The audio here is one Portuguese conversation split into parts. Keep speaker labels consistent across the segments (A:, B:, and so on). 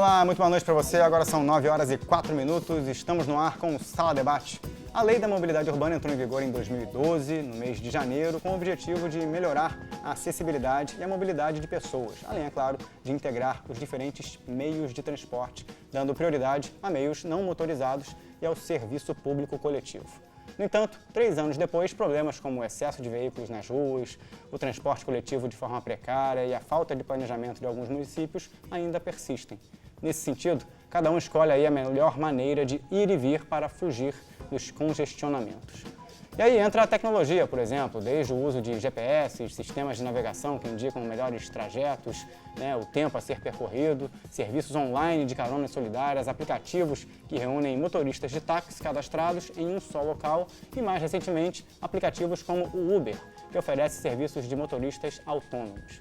A: Olá, muito boa noite para você. Agora são 9 horas e 4 minutos. Estamos no ar com o Sala Debate. A Lei da Mobilidade Urbana entrou em vigor em 2012, no mês de janeiro, com o objetivo de melhorar a acessibilidade e a mobilidade de pessoas, além, é claro, de integrar os diferentes meios de transporte, dando prioridade a meios não motorizados e ao serviço público coletivo. No entanto, 3 anos depois, problemas como o excesso de veículos nas ruas, o transporte coletivo de forma precária e a falta de planejamento de alguns municípios ainda persistem. Nesse sentido, cada um escolhe aí a melhor maneira de ir e vir para fugir dos congestionamentos. E aí entra a tecnologia, por exemplo, desde o uso de GPS, sistemas de navegação que indicam melhores trajetos, o tempo a ser percorrido, serviços online de caronas solidárias, aplicativos que reúnem motoristas de táxi cadastrados em um só local e, mais recentemente, aplicativos como o Uber, que oferece serviços de motoristas autônomos.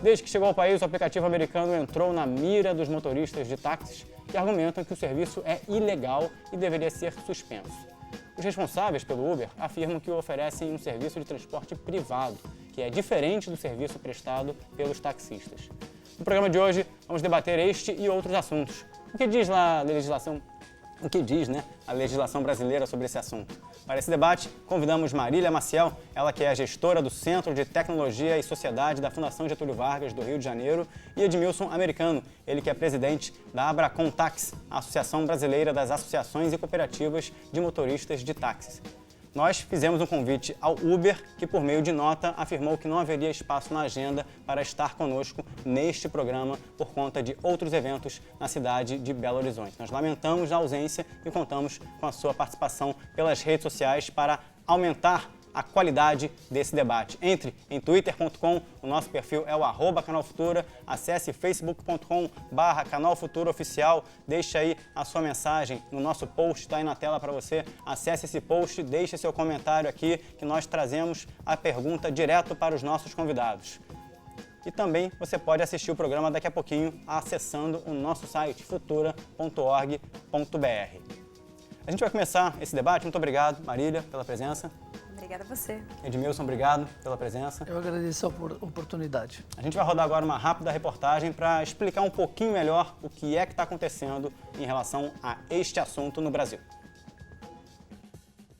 A: Desde que chegou ao país, o aplicativo americano entrou na mira dos motoristas de táxis que argumentam que o serviço é ilegal e deveria ser suspenso. Os responsáveis pelo Uber afirmam que oferecem um serviço de transporte privado, que é diferente do serviço prestado pelos taxistas. No programa de hoje, vamos debater este e outros assuntos. O que diz a legislação brasileira sobre esse assunto? Para esse debate, convidamos Marília Maciel, ela que é a gestora do Centro de Tecnologia e Sociedade da Fundação Getúlio Vargas, do Rio de Janeiro, e Edmilson Americano, ele que é presidente da Abracon Táxi, a Associação Brasileira das Associações e Cooperativas de Motoristas de Táxis. Nós fizemos um convite ao Uber, que por meio de nota afirmou que não haveria espaço na agenda para estar conosco neste programa por conta de outros eventos na cidade de Belo Horizonte. Nós lamentamos a ausência e contamos com a sua participação pelas redes sociais para aumentar a qualidade desse debate. Entre em twitter.com, o nosso perfil é o @canalfutura, acesse facebook.com/canalfuturooficial, deixe aí a sua mensagem no nosso post, está aí na tela para você, acesse esse post, deixe seu comentário aqui que nós trazemos a pergunta direto para os nossos convidados. E também você pode assistir o programa daqui a pouquinho acessando o nosso site futura.org.br. A gente vai começar esse debate. Muito obrigado, Marília, pela presença.
B: Obrigada a você.
A: Edmilson, obrigado pela presença.
C: Eu agradeço a oportunidade.
A: A gente vai rodar agora uma rápida reportagem para explicar um pouquinho melhor o que é que está acontecendo em relação a este assunto no Brasil.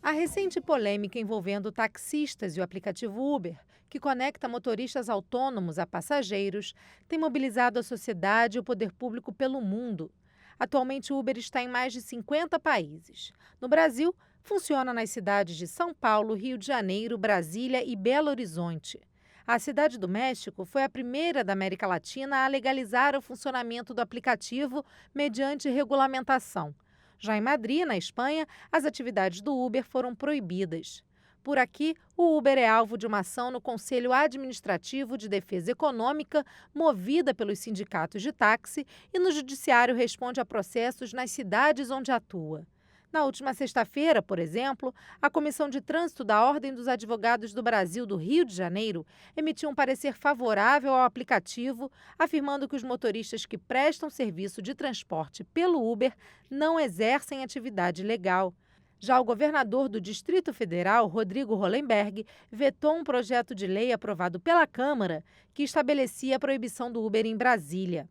D: A recente polêmica envolvendo taxistas e o aplicativo Uber, que conecta motoristas autônomos a passageiros, tem mobilizado a sociedade e o poder público pelo mundo. Atualmente, o Uber está em mais de 50 países. No Brasil, funciona nas cidades de São Paulo, Rio de Janeiro, Brasília e Belo Horizonte. A Cidade do México foi a primeira da América Latina a legalizar o funcionamento do aplicativo mediante regulamentação. Já em Madrid, na Espanha, as atividades do Uber foram proibidas. Por aqui, o Uber é alvo de uma ação no Conselho Administrativo de Defesa Econômica, movida pelos sindicatos de táxi, e no Judiciário responde a processos nas cidades onde atua. Na última sexta-feira, por exemplo, a Comissão de Trânsito da Ordem dos Advogados do Brasil do Rio de Janeiro emitiu um parecer favorável ao aplicativo, afirmando que os motoristas que prestam serviço de transporte pelo Uber não exercem atividade legal. Já o governador do Distrito Federal, Rodrigo Hollenberg, vetou um projeto de lei aprovado pela Câmara que estabelecia a proibição do Uber em Brasília.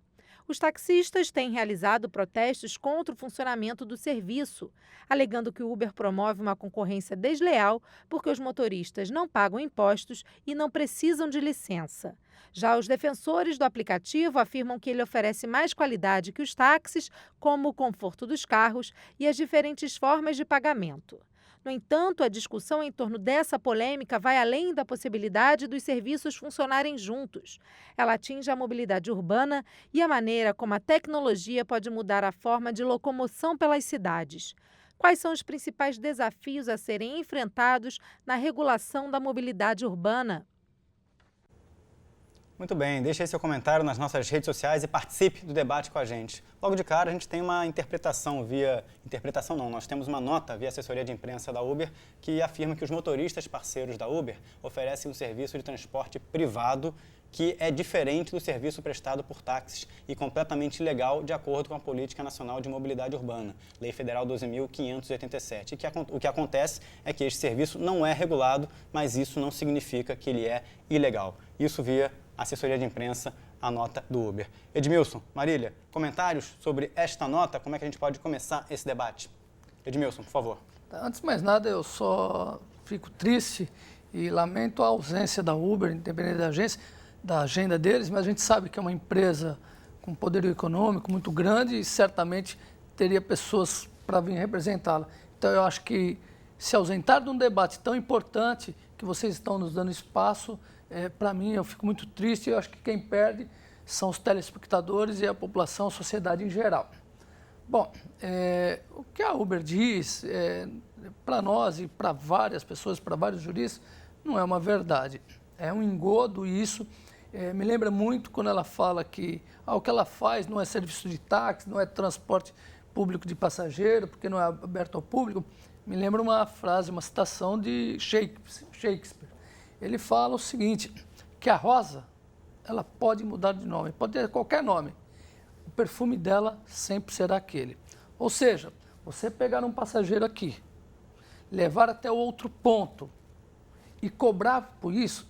D: Os taxistas têm realizado protestos contra o funcionamento do serviço, alegando que o Uber promove uma concorrência desleal porque os motoristas não pagam impostos e não precisam de licença. Já os defensores do aplicativo afirmam que ele oferece mais qualidade que os táxis, como o conforto dos carros e as diferentes formas de pagamento. No entanto, a discussão em torno dessa polêmica vai além da possibilidade dos serviços funcionarem juntos. Ela atinge a mobilidade urbana e a maneira como a tecnologia pode mudar a forma de locomoção pelas cidades. Quais são os principais desafios a serem enfrentados na regulação da mobilidade urbana?
A: Muito bem, deixe aí seu comentário nas nossas redes sociais e participe do debate com a gente. Logo de cara, a gente tem uma nós temos uma nota via assessoria de imprensa da Uber que afirma que os motoristas parceiros da Uber oferecem um serviço de transporte privado que é diferente do serviço prestado por táxis e completamente ilegal de acordo com a Política Nacional de Mobilidade Urbana, Lei Federal 12.587. O que acontece é que este serviço não é regulado, mas isso não significa que ele é ilegal. Isso via assessoria de imprensa a nota do Uber. Edmilson, Marília, comentários sobre esta nota? Como é que a gente pode começar esse debate? Edmilson, por favor.
C: Antes de mais nada, eu só fico triste e lamento a ausência da Uber, independente da agenda deles, mas a gente sabe que é uma empresa com poder econômico muito grande e certamente teria pessoas para vir representá-la. Então, eu acho que se ausentar de um debate tão importante que vocês estão nos dando espaço, para mim, eu fico muito triste e eu acho que quem perde são os telespectadores e a população, a sociedade em geral. Bom, o que a Uber diz, para nós e para várias pessoas, para vários juristas, não é uma verdade. É um engodo e isso me lembra muito quando ela fala que o que ela faz não é serviço de táxi, não é transporte público de passageiro, porque não é aberto ao público. Me lembra uma frase, uma citação de Shakespeare. Ele fala o seguinte, que a rosa, ela pode mudar de nome, pode ter qualquer nome. O perfume dela sempre será aquele. Ou seja, você pegar um passageiro aqui, levar até o outro ponto e cobrar por isso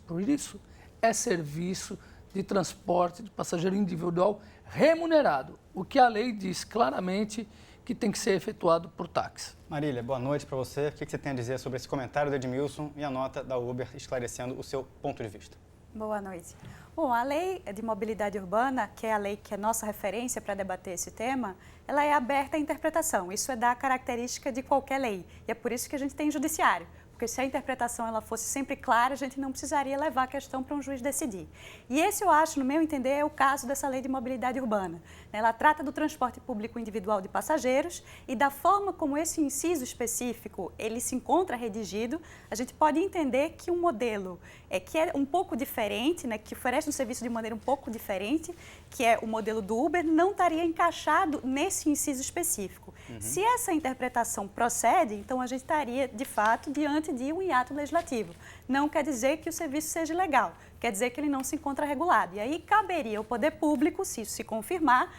C: é serviço de transporte de passageiro individual remunerado, o que a lei diz claramente que tem que ser efetuado por táxi.
A: Marília, boa noite para você. O que você tem a dizer sobre esse comentário do Edmilson e a nota da Uber esclarecendo o seu ponto de vista?
B: Boa noite. Bom, a lei de mobilidade urbana, que é a lei que é nossa referência para debater esse tema, ela é aberta à interpretação. Isso é da característica de qualquer lei. E é por isso que a gente tem judiciário. Porque se a interpretação ela fosse sempre clara, a gente não precisaria levar a questão para um juiz decidir. E esse, eu acho, no meu entender, é o caso dessa lei de mobilidade urbana. Ela trata do transporte público individual de passageiros e da forma como esse inciso específico ele se encontra redigido, a gente pode entender que um modelo que é um pouco diferente, que oferece um serviço de maneira um pouco diferente, que é o modelo do Uber, não estaria encaixado nesse inciso específico. Se essa interpretação procede, então a gente estaria, de fato, diante de um hiato legislativo. Não quer dizer que o serviço seja legal, quer dizer que ele não se encontra regulado. E aí caberia ao poder público, se isso se confirmar,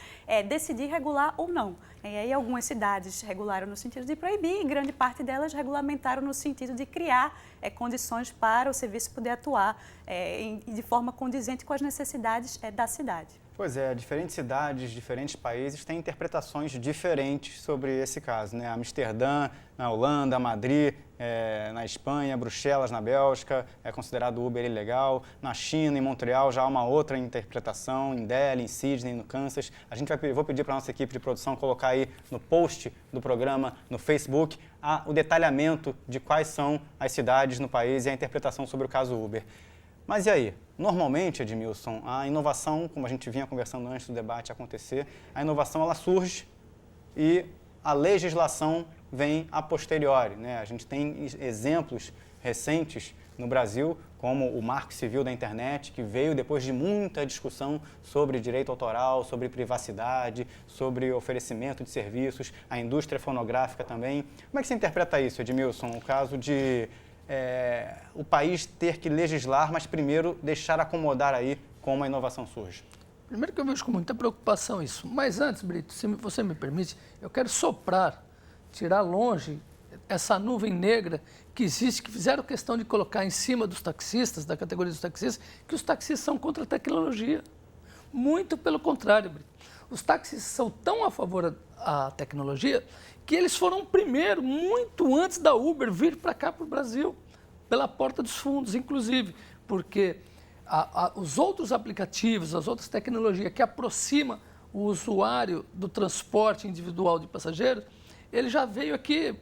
B: decidir regular ou não. E aí algumas cidades regularam no sentido de proibir e grande parte delas regulamentaram no sentido de criar condições para o serviço poder atuar de forma condizente com as necessidades da cidade.
A: Pois é, diferentes cidades, diferentes países têm interpretações diferentes sobre esse caso, né? Amsterdã, na Holanda, Madrid, na Espanha, Bruxelas, na Bélgica, é considerado Uber ilegal. Na China, em Montreal, já há uma outra interpretação, em Delhi, em Sydney, no Kansas. Vou pedir para a nossa equipe de produção colocar aí no post do programa, no Facebook, o detalhamento de quais são as cidades no país e a interpretação sobre o caso Uber. Mas e aí? Normalmente, Edmilson, a inovação, como a gente vinha conversando antes do debate acontecer, a inovação ela surge e a legislação vem a posteriori, né? A gente tem exemplos recentes no Brasil, como o Marco Civil da Internet, que veio depois de muita discussão sobre direito autoral, sobre privacidade, sobre oferecimento de serviços, a indústria fonográfica também. Como é que você interpreta isso, Edmilson? O caso de o país ter que legislar, mas primeiro deixar acomodar aí como a inovação surge.
C: Primeiro que eu vejo com muita preocupação isso. Mas antes, Brito, se você me permite, eu quero tirar longe essa nuvem negra que existe, que fizeram questão de colocar em cima dos taxistas, da categoria dos taxistas, que os taxistas são contra a tecnologia. Muito pelo contrário, Brito. Os taxistas são tão a favor da tecnologia que eles foram primeiro, muito antes da Uber vir para cá, para o Brasil, pela porta dos fundos, inclusive, porque os outros aplicativos, as outras tecnologias que aproximam o usuário do transporte individual de passageiros, ele já veio aqui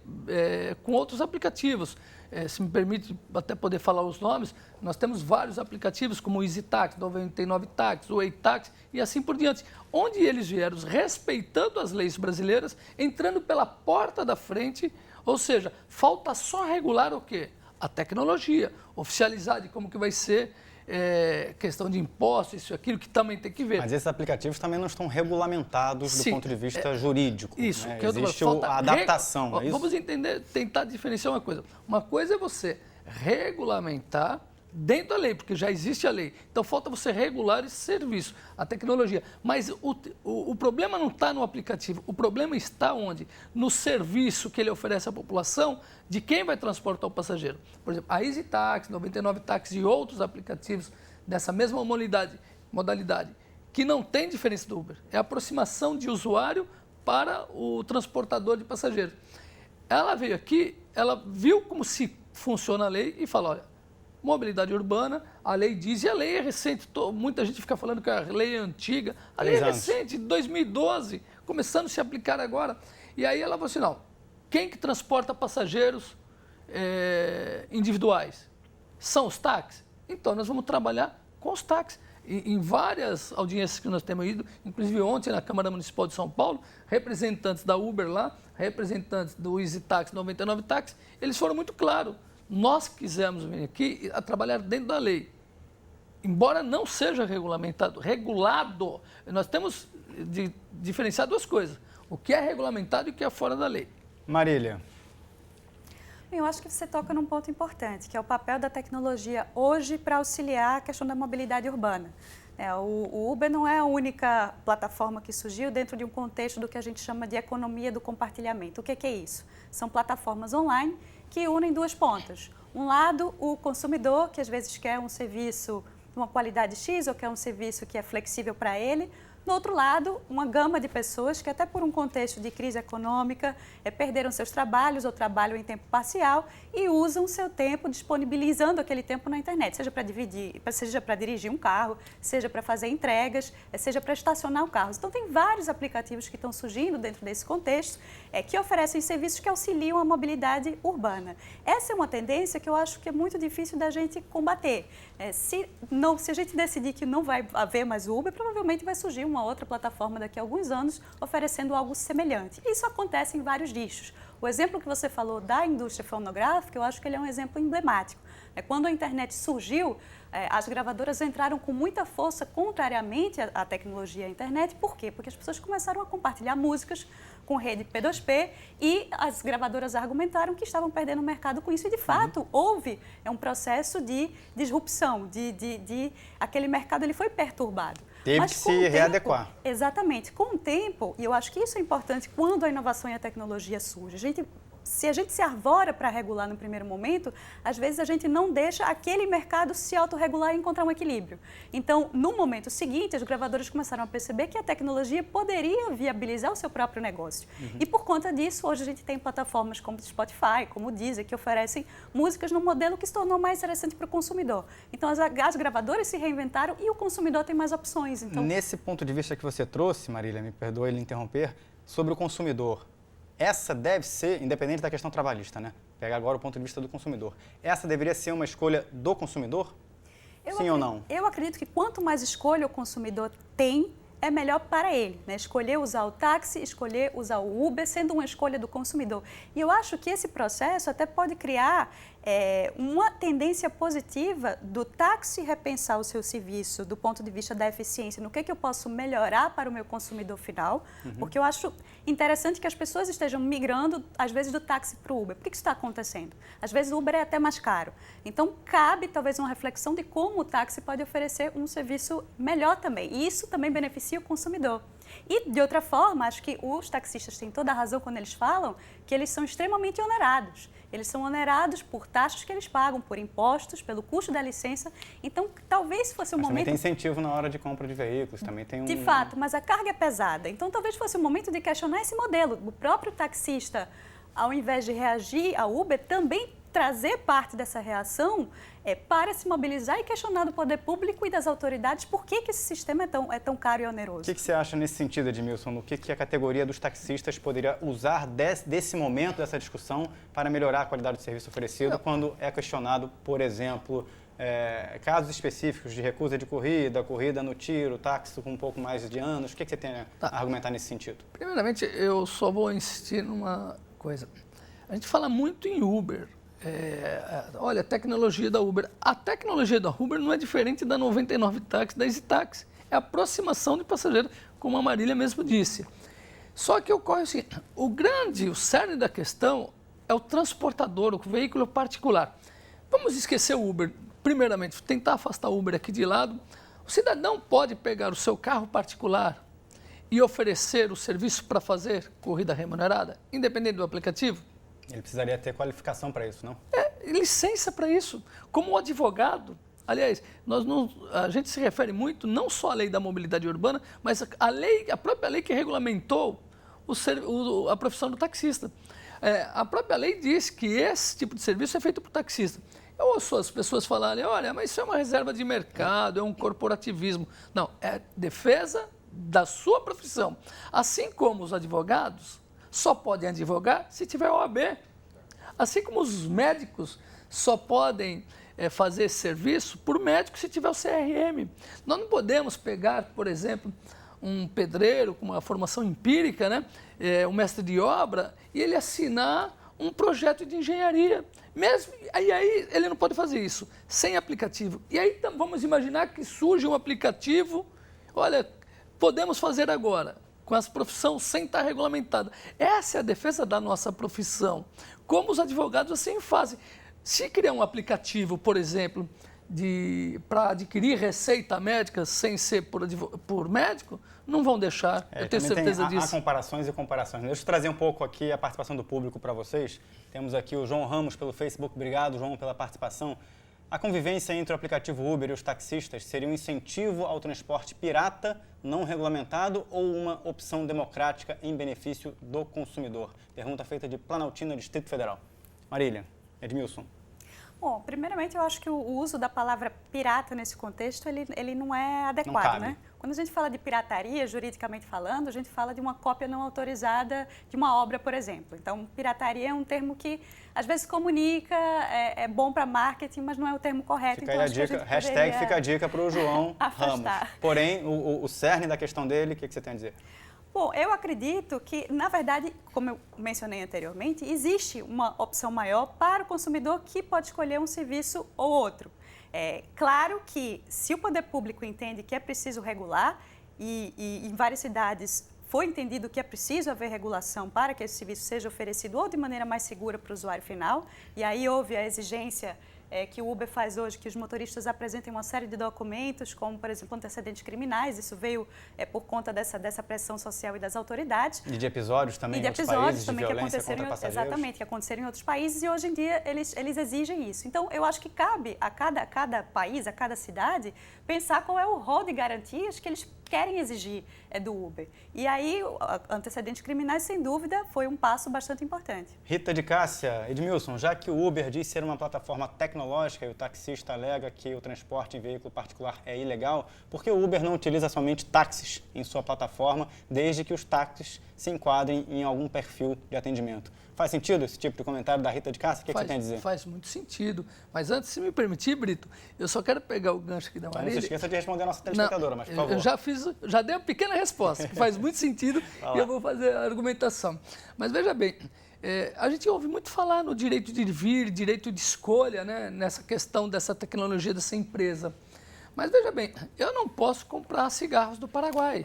C: com outros aplicativos. Se me permite até poder falar os nomes, nós temos vários aplicativos como o EasyTax, 99 Tax, o EiTax e assim por diante, onde eles vieram respeitando as leis brasileiras, entrando pela porta da frente, ou seja, falta só regular o quê? A tecnologia, oficializar de como que vai ser questão de impostos, isso e aquilo, que também tem que ver.
A: Mas esses aplicativos também não estão regulamentados do ponto de vista jurídico.
C: Isso.
A: Né? Existe a adaptação, é isso?
C: Vamos entender, tentar diferenciar uma coisa. Uma coisa é você regulamentar dentro da lei, porque já existe a lei. Então, falta você regular esse serviço, a tecnologia. Mas o problema não está no aplicativo, o problema está onde? No serviço que ele oferece à população de quem vai transportar o passageiro. Por exemplo, a EasyTax, 99 Tax e outros aplicativos dessa mesma modalidade que não tem diferença do Uber. É a aproximação de usuário para o transportador de passageiros. Ela veio aqui, ela viu como se funciona a lei e falou, olha, mobilidade urbana, a lei diz, e a lei é recente, muita gente fica falando que a lei é antiga, a lei é recente, de 2012, começando a se aplicar agora. E aí ela falou assim, não, quem que transporta passageiros individuais? São os táxis? Então nós vamos trabalhar com os táxis. Em várias audiências que nós temos ido, inclusive ontem na Câmara Municipal de São Paulo, representantes da Uber lá, representantes do Easy Taxi, 99 Táxi, eles foram muito claros. Nós quisemos vir aqui a trabalhar dentro da lei. Embora não seja regulamentado, regulado, nós temos de diferenciar duas coisas. O que é regulamentado e o que é fora da lei.
A: Marília.
B: Eu acho que você toca num ponto importante, que é o papel da tecnologia hoje para auxiliar a questão da mobilidade urbana. O Uber não é a única plataforma que surgiu dentro de um contexto do que a gente chama de economia do compartilhamento. O que é isso? São plataformas online que unem duas pontas. Um lado, o consumidor, que às vezes quer um serviço de uma qualidade X ou quer um serviço que é flexível para ele. Do outro lado, uma gama de pessoas que até por um contexto de crise econômica perderam seus trabalhos ou trabalham em tempo parcial e usam seu tempo disponibilizando aquele tempo na internet, seja para dividir, seja para dirigir um carro, seja para fazer entregas, seja para estacionar o carro. Então tem vários aplicativos que estão surgindo dentro desse contexto que oferecem serviços que auxiliam a mobilidade urbana. Essa é uma tendência que eu acho que é muito difícil da gente combater. Se a gente decidir que não vai haver mais Uber, provavelmente vai surgir uma outra plataforma daqui a alguns anos oferecendo algo semelhante. Isso acontece em vários nichos. O exemplo que você falou da indústria fonográfica, eu acho que ele é um exemplo emblemático. Quando a internet surgiu, as gravadoras entraram com muita força contrariamente à tecnologia da internet. Por quê? Porque as pessoas começaram a compartilhar músicas com rede P2P e as gravadoras argumentaram que estavam perdendo o mercado com isso. E, de fato, houve um processo de disrupção, aquele mercado ele foi perturbado.
A: Teve que se readequar.
B: Exatamente. Com o tempo, e eu acho que isso é importante quando a inovação e a tecnologia surgem, se a gente se arvora para regular no primeiro momento, às vezes a gente não deixa aquele mercado se autorregular e encontrar um equilíbrio. Então, no momento seguinte, as gravadoras começaram a perceber que a tecnologia poderia viabilizar o seu próprio negócio. E por conta disso, hoje a gente tem plataformas como o Spotify, como o Deezer, que oferecem músicas num modelo que se tornou mais interessante para o consumidor. Então, as gravadoras se reinventaram e o consumidor tem mais opções. Então...
A: Nesse ponto de vista que você trouxe, Marília, me perdoe ele interromper, sobre o consumidor, essa deve ser, independente da questão trabalhista, né? Pegar agora o ponto de vista do consumidor. Essa deveria ser uma escolha do consumidor? Sim ou não?
B: Eu acredito que quanto mais escolha o consumidor tem, é melhor para ele, né? Escolher usar o táxi, escolher usar o Uber, sendo uma escolha do consumidor. E eu acho que esse processo até pode criar uma tendência positiva do táxi repensar o seu serviço do ponto de vista da eficiência, no que eu posso melhorar para o meu consumidor final, porque eu acho interessante que as pessoas estejam migrando, às vezes, do táxi para o Uber. Por que isso está acontecendo? Às vezes o Uber é até mais caro. Então, cabe talvez uma reflexão de como o táxi pode oferecer um serviço melhor também. E isso também beneficia o consumidor. E, de outra forma, acho que os taxistas têm toda a razão quando eles falam que eles são extremamente onerados. Eles são onerados por taxas que eles pagam, por impostos, pelo custo da licença. Então, talvez fosse um momento...
A: Também tem incentivo na hora de compra de veículos, também tem
B: De fato, mas a carga é pesada. Então, talvez fosse o momento de questionar esse modelo. O próprio taxista, ao invés de reagir ao Uber, também trazer parte dessa reação para se mobilizar e questionar do poder público e das autoridades por que esse sistema é tão caro e oneroso.
A: O que você acha nesse sentido, Edmilson? O que a categoria dos taxistas poderia usar desse momento, dessa discussão, para melhorar a qualidade do serviço oferecido quando é questionado, por exemplo, casos específicos de recusa de corrida no tiro, táxi com um pouco mais de anos? O que você tem a argumentar nesse sentido?
C: Primeiramente, eu só vou insistir numa coisa. A gente fala muito em Uber. Olha, a tecnologia da Uber. A tecnologia da Uber não é diferente da 99 Táxi, da Easy Taxi. É a aproximação de passageiro, como a Marília mesmo disse. Só que ocorre assim, o cerne da questão é o transportador, o veículo particular. Vamos esquecer o Uber. Primeiramente, tentar afastar o Uber aqui de lado. O cidadão pode pegar o seu carro particular e oferecer o serviço para fazer corrida remunerada, independente do aplicativo?
A: Ele precisaria ter qualificação para isso, não?
C: Licença para isso. Como advogado, Aliás, a gente se refere muito não só à lei da mobilidade urbana, mas a própria lei que regulamentou a profissão do taxista. A própria lei diz que esse tipo de serviço é feito por taxista. Eu ouço as pessoas falarem, olha, mas isso é uma reserva de mercado, é um corporativismo. Não, é defesa da sua profissão. Assim como os advogados só podem advogar se tiver OAB. Assim como os médicos só podem fazer esse serviço por médico se tiver o CRM. Nós não podemos pegar, por exemplo, um pedreiro com uma formação empírica, né, um mestre de obra, e ele assinar um projeto de engenharia. Mesmo, e aí ele não pode fazer isso sem aplicativo. E aí vamos imaginar que surge um aplicativo, olha, podemos fazer agora, com essa profissão sem estar regulamentada. Essa é a defesa da nossa profissão. Como os advogados assim fazem. Se criar um aplicativo, por exemplo, para adquirir receita médica sem ser por médico, não vão deixar, eu tenho certeza disso.
A: Há comparações e comparações. Deixa eu trazer um pouco aqui a participação do público para vocês. Temos aqui o João Ramos pelo Facebook. Obrigado, João, pela participação. A convivência entre o aplicativo Uber e os taxistas seria um incentivo ao transporte pirata, não regulamentado, ou uma opção democrática em benefício do consumidor? Pergunta feita de Planaltina, Distrito Federal. Marília, Edmilson.
B: Bom, primeiramente eu acho que o uso da palavra pirata nesse contexto, ele não é adequado, né? Quando a gente fala de pirataria, juridicamente falando, a gente fala de uma cópia não autorizada de uma obra, por exemplo. Então, pirataria é um termo que às vezes comunica, é bom para marketing, mas não é o termo correto.
A: Fica
B: então,
A: aí a dica, hashtag fica a dica para o João Ramos. Porém, o cerne da questão dele, o que você tem a dizer?
B: Bom, eu acredito que, na verdade, como eu mencionei anteriormente, existe uma opção maior para o consumidor que pode escolher um serviço ou outro. É claro que, se o poder público entende que é preciso regular, e em várias cidades foi entendido que é preciso haver regulação para que esse serviço seja oferecido ou de maneira mais segura para o usuário final, e aí houve a exigência que o Uber faz hoje, que os motoristas apresentem uma série de documentos, como, por exemplo, antecedentes criminais. Isso veio por conta dessa pressão social e das autoridades.
A: E de episódios também em outros países, de violência contra passageiros.
B: Exatamente, que aconteceram em outros países, e hoje em dia eles exigem isso. Então, eu acho que cabe a cada país, a cada cidade, pensar qual é o rol de garantias que eles querem exigir do Uber. E aí, antecedentes criminais, sem dúvida, foi um passo bastante importante.
A: Rita de Cássia, Edmilson, já que o Uber diz ser uma plataforma tecnológica e o taxista alega que o transporte em veículo particular é ilegal, por que o Uber não utiliza somente táxis em sua plataforma, desde que os táxis se enquadrem em algum perfil de atendimento? Faz sentido esse tipo de comentário da Rita de Cássia? O que você tem a dizer?
C: Faz muito sentido. Mas antes, se me permitir, Brito, eu só quero pegar o gancho aqui da Marília.
A: Não se esqueça de responder a nossa telespectadora, mas por favor.
C: Eu já dei uma pequena resposta, que faz muito sentido, e eu vou fazer a argumentação. Mas veja bem, a gente ouve muito falar no direito de vir, direito de escolha, né, nessa questão dessa tecnologia, dessa empresa. Mas veja bem, eu não posso comprar cigarros do Paraguai.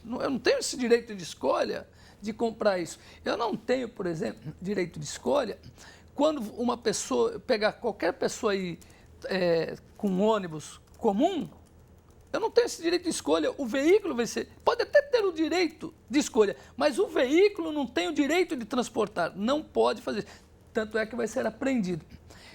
C: Eu não tenho esse direito de escolha de comprar isso. Eu não tenho, por exemplo, direito de escolha quando uma pessoa, pegar qualquer pessoa aí com um ônibus comum, eu não tenho esse direito de escolha. O veículo vai ser, pode até ter o direito de escolha, mas o veículo não tem o direito de transportar, não pode fazer isso. Tanto é que vai ser apreendido.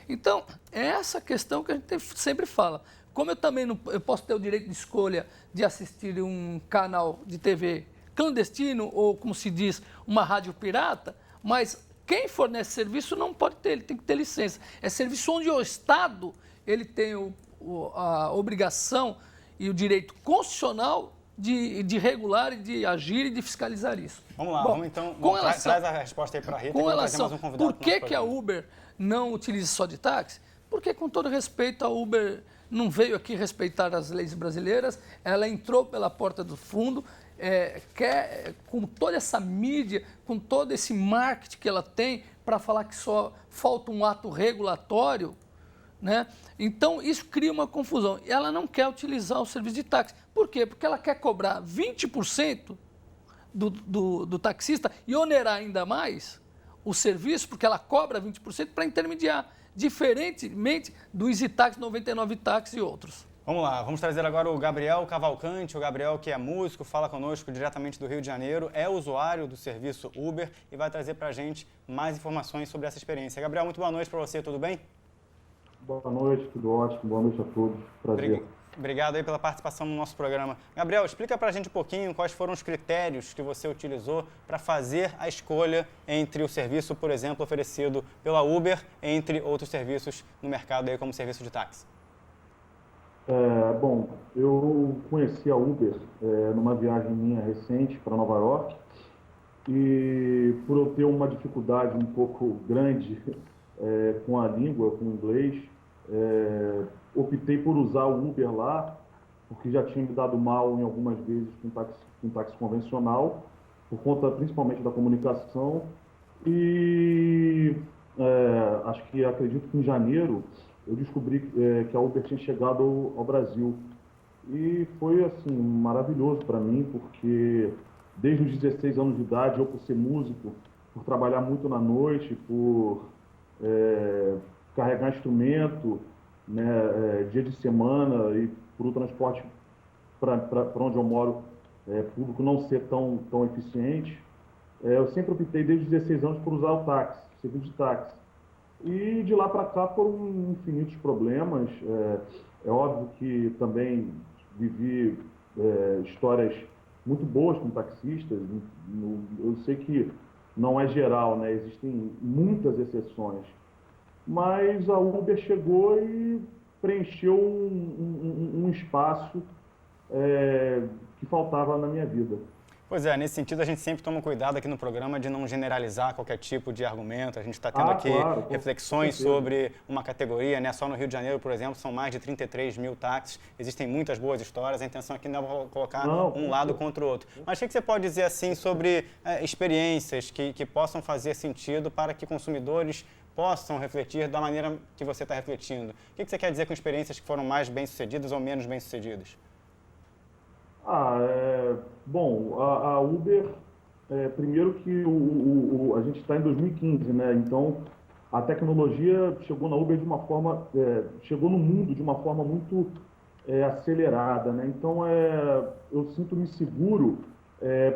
C: Então, é essa questão que a gente sempre fala. Como eu também não eu posso ter o direito de escolha de assistir um canal de TV clandestino, ou, como se diz, uma rádio pirata, mas quem fornece serviço não pode ter, ele tem que ter licença. É serviço onde o Estado ele tem a obrigação e o direito constitucional de regular, e de agir e de fiscalizar isso.
A: Vamos lá, vamos então, traz a resposta aí para a Rita,
C: com relação,
A: mais um convidado.
C: Por que a Uber não utiliza só de táxi? Porque, com todo respeito, a Uber não veio aqui respeitar as leis brasileiras, ela entrou pela porta do fundo, com toda essa mídia, com todo esse marketing que ela tem para falar que só falta um ato regulatório, né? Então, isso cria uma confusão. E ela não quer utilizar o serviço de táxi. Por quê? Porque ela quer cobrar 20% do taxista e onerar ainda mais o serviço, porque ela cobra 20% para intermediar, diferentemente do EasyTax, 99 Táxi e outros.
A: Vamos lá, vamos trazer agora o Gabriel Cavalcante. O Gabriel, que é músico, fala conosco diretamente do Rio de Janeiro, é usuário do serviço Uber e vai trazer para a gente mais informações sobre essa experiência. Gabriel, muito boa noite para você, tudo bem?
E: Boa noite, tudo ótimo. Boa noite a todos. Prazer.
A: Obrigado aí pela participação no nosso programa. Gabriel, explica pra gente um pouquinho quais foram os critérios que você utilizou para fazer a escolha entre o serviço, por exemplo, oferecido pela Uber, entre outros serviços no mercado aí como serviço de táxi.
E: Bom, eu conheci a Uber numa viagem minha recente para Nova York e por eu ter uma dificuldade um pouco grande com a língua, com o inglês, optei por usar o Uber lá, porque já tinha me dado mal em algumas vezes com táxi convencional, por conta principalmente da comunicação. E acredito que em janeiro eu descobri que a Uber tinha chegado ao Brasil. E foi assim maravilhoso para mim, porque desde os 16 anos de idade, eu por ser músico, por trabalhar muito na noite, por carregar instrumento, né, dia de semana e para o transporte para onde eu moro, público não ser tão eficiente, eu sempre optei desde os 16 anos por usar o táxi, serviço de táxi. E de lá para cá foram infinitos problemas. É óbvio que também vivi histórias muito boas com taxistas. Eu sei que não é geral, né? Existem muitas exceções. Mas a Uber chegou e preencheu um espaço que faltava na minha vida.
A: Pois é, nesse sentido a gente sempre toma cuidado aqui no programa de não generalizar qualquer tipo de argumento. A gente está tendo aqui
E: claro,
A: reflexões sobre uma categoria, né? Só no Rio de Janeiro, por exemplo, são mais de 33 mil táxis. Existem muitas boas histórias, a intenção aqui não é colocar um lado contra o outro. Mas o que você pode dizer assim sobre experiências que possam fazer sentido para que consumidores possam refletir da maneira que você está refletindo? O que você quer dizer com experiências que foram mais bem-sucedidas ou menos bem-sucedidas?
E: Bom, a Uber, primeiro que a gente está em 2015, né? Então a tecnologia chegou na Uber de uma forma, chegou no mundo de uma forma muito acelerada, né? Então eu sinto-me seguro,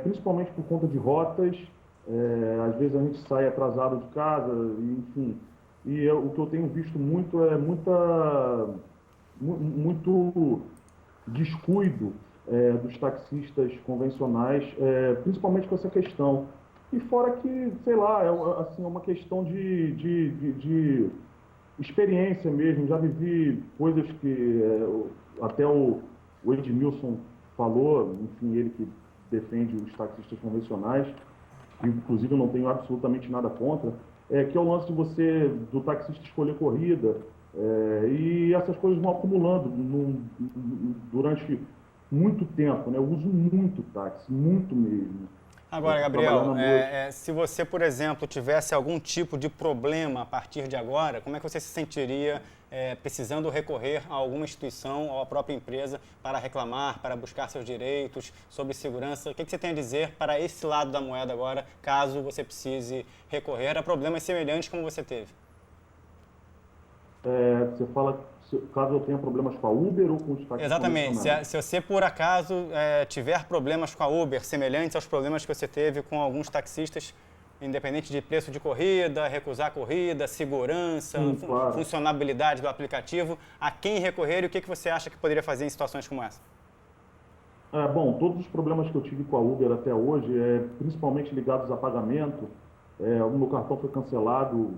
E: principalmente por conta de rotas. Às vezes a gente sai atrasado de casa, enfim. E o que eu tenho visto muito é muito descuido dos taxistas convencionais, principalmente com essa questão. E fora que, sei lá, é uma questão de experiência mesmo. Já vivi coisas que até o Edmilson falou, enfim, ele que defende os taxistas convencionais, que inclusive eu não tenho absolutamente nada contra, que é o lance do taxista escolher corrida, e essas coisas vão acumulando durante muito tempo, né? Eu uso muito táxi, muito mesmo.
A: Agora, Gabriel, se você, por exemplo, tivesse algum tipo de problema a partir de agora, como é que você se sentiria precisando recorrer a alguma instituição ou à própria empresa para reclamar, para buscar seus direitos sobre segurança? O que você tem a dizer para esse lado da moeda agora, caso você precise recorrer a problemas semelhantes como você teve?
E: Você fala caso eu tenha problemas com a Uber ou com os táxis?
A: Exatamente. Se você, por acaso, tiver problemas com a Uber, semelhantes aos problemas que você teve com alguns taxistas, independente de preço de corrida, recusar a corrida, segurança,
E: claro,
A: funcionabilidade do aplicativo, a quem recorrer e o que você acha que poderia fazer em situações como essa?
E: Bom, todos os problemas que eu tive com a Uber até hoje, principalmente ligados a pagamento, o meu cartão foi cancelado,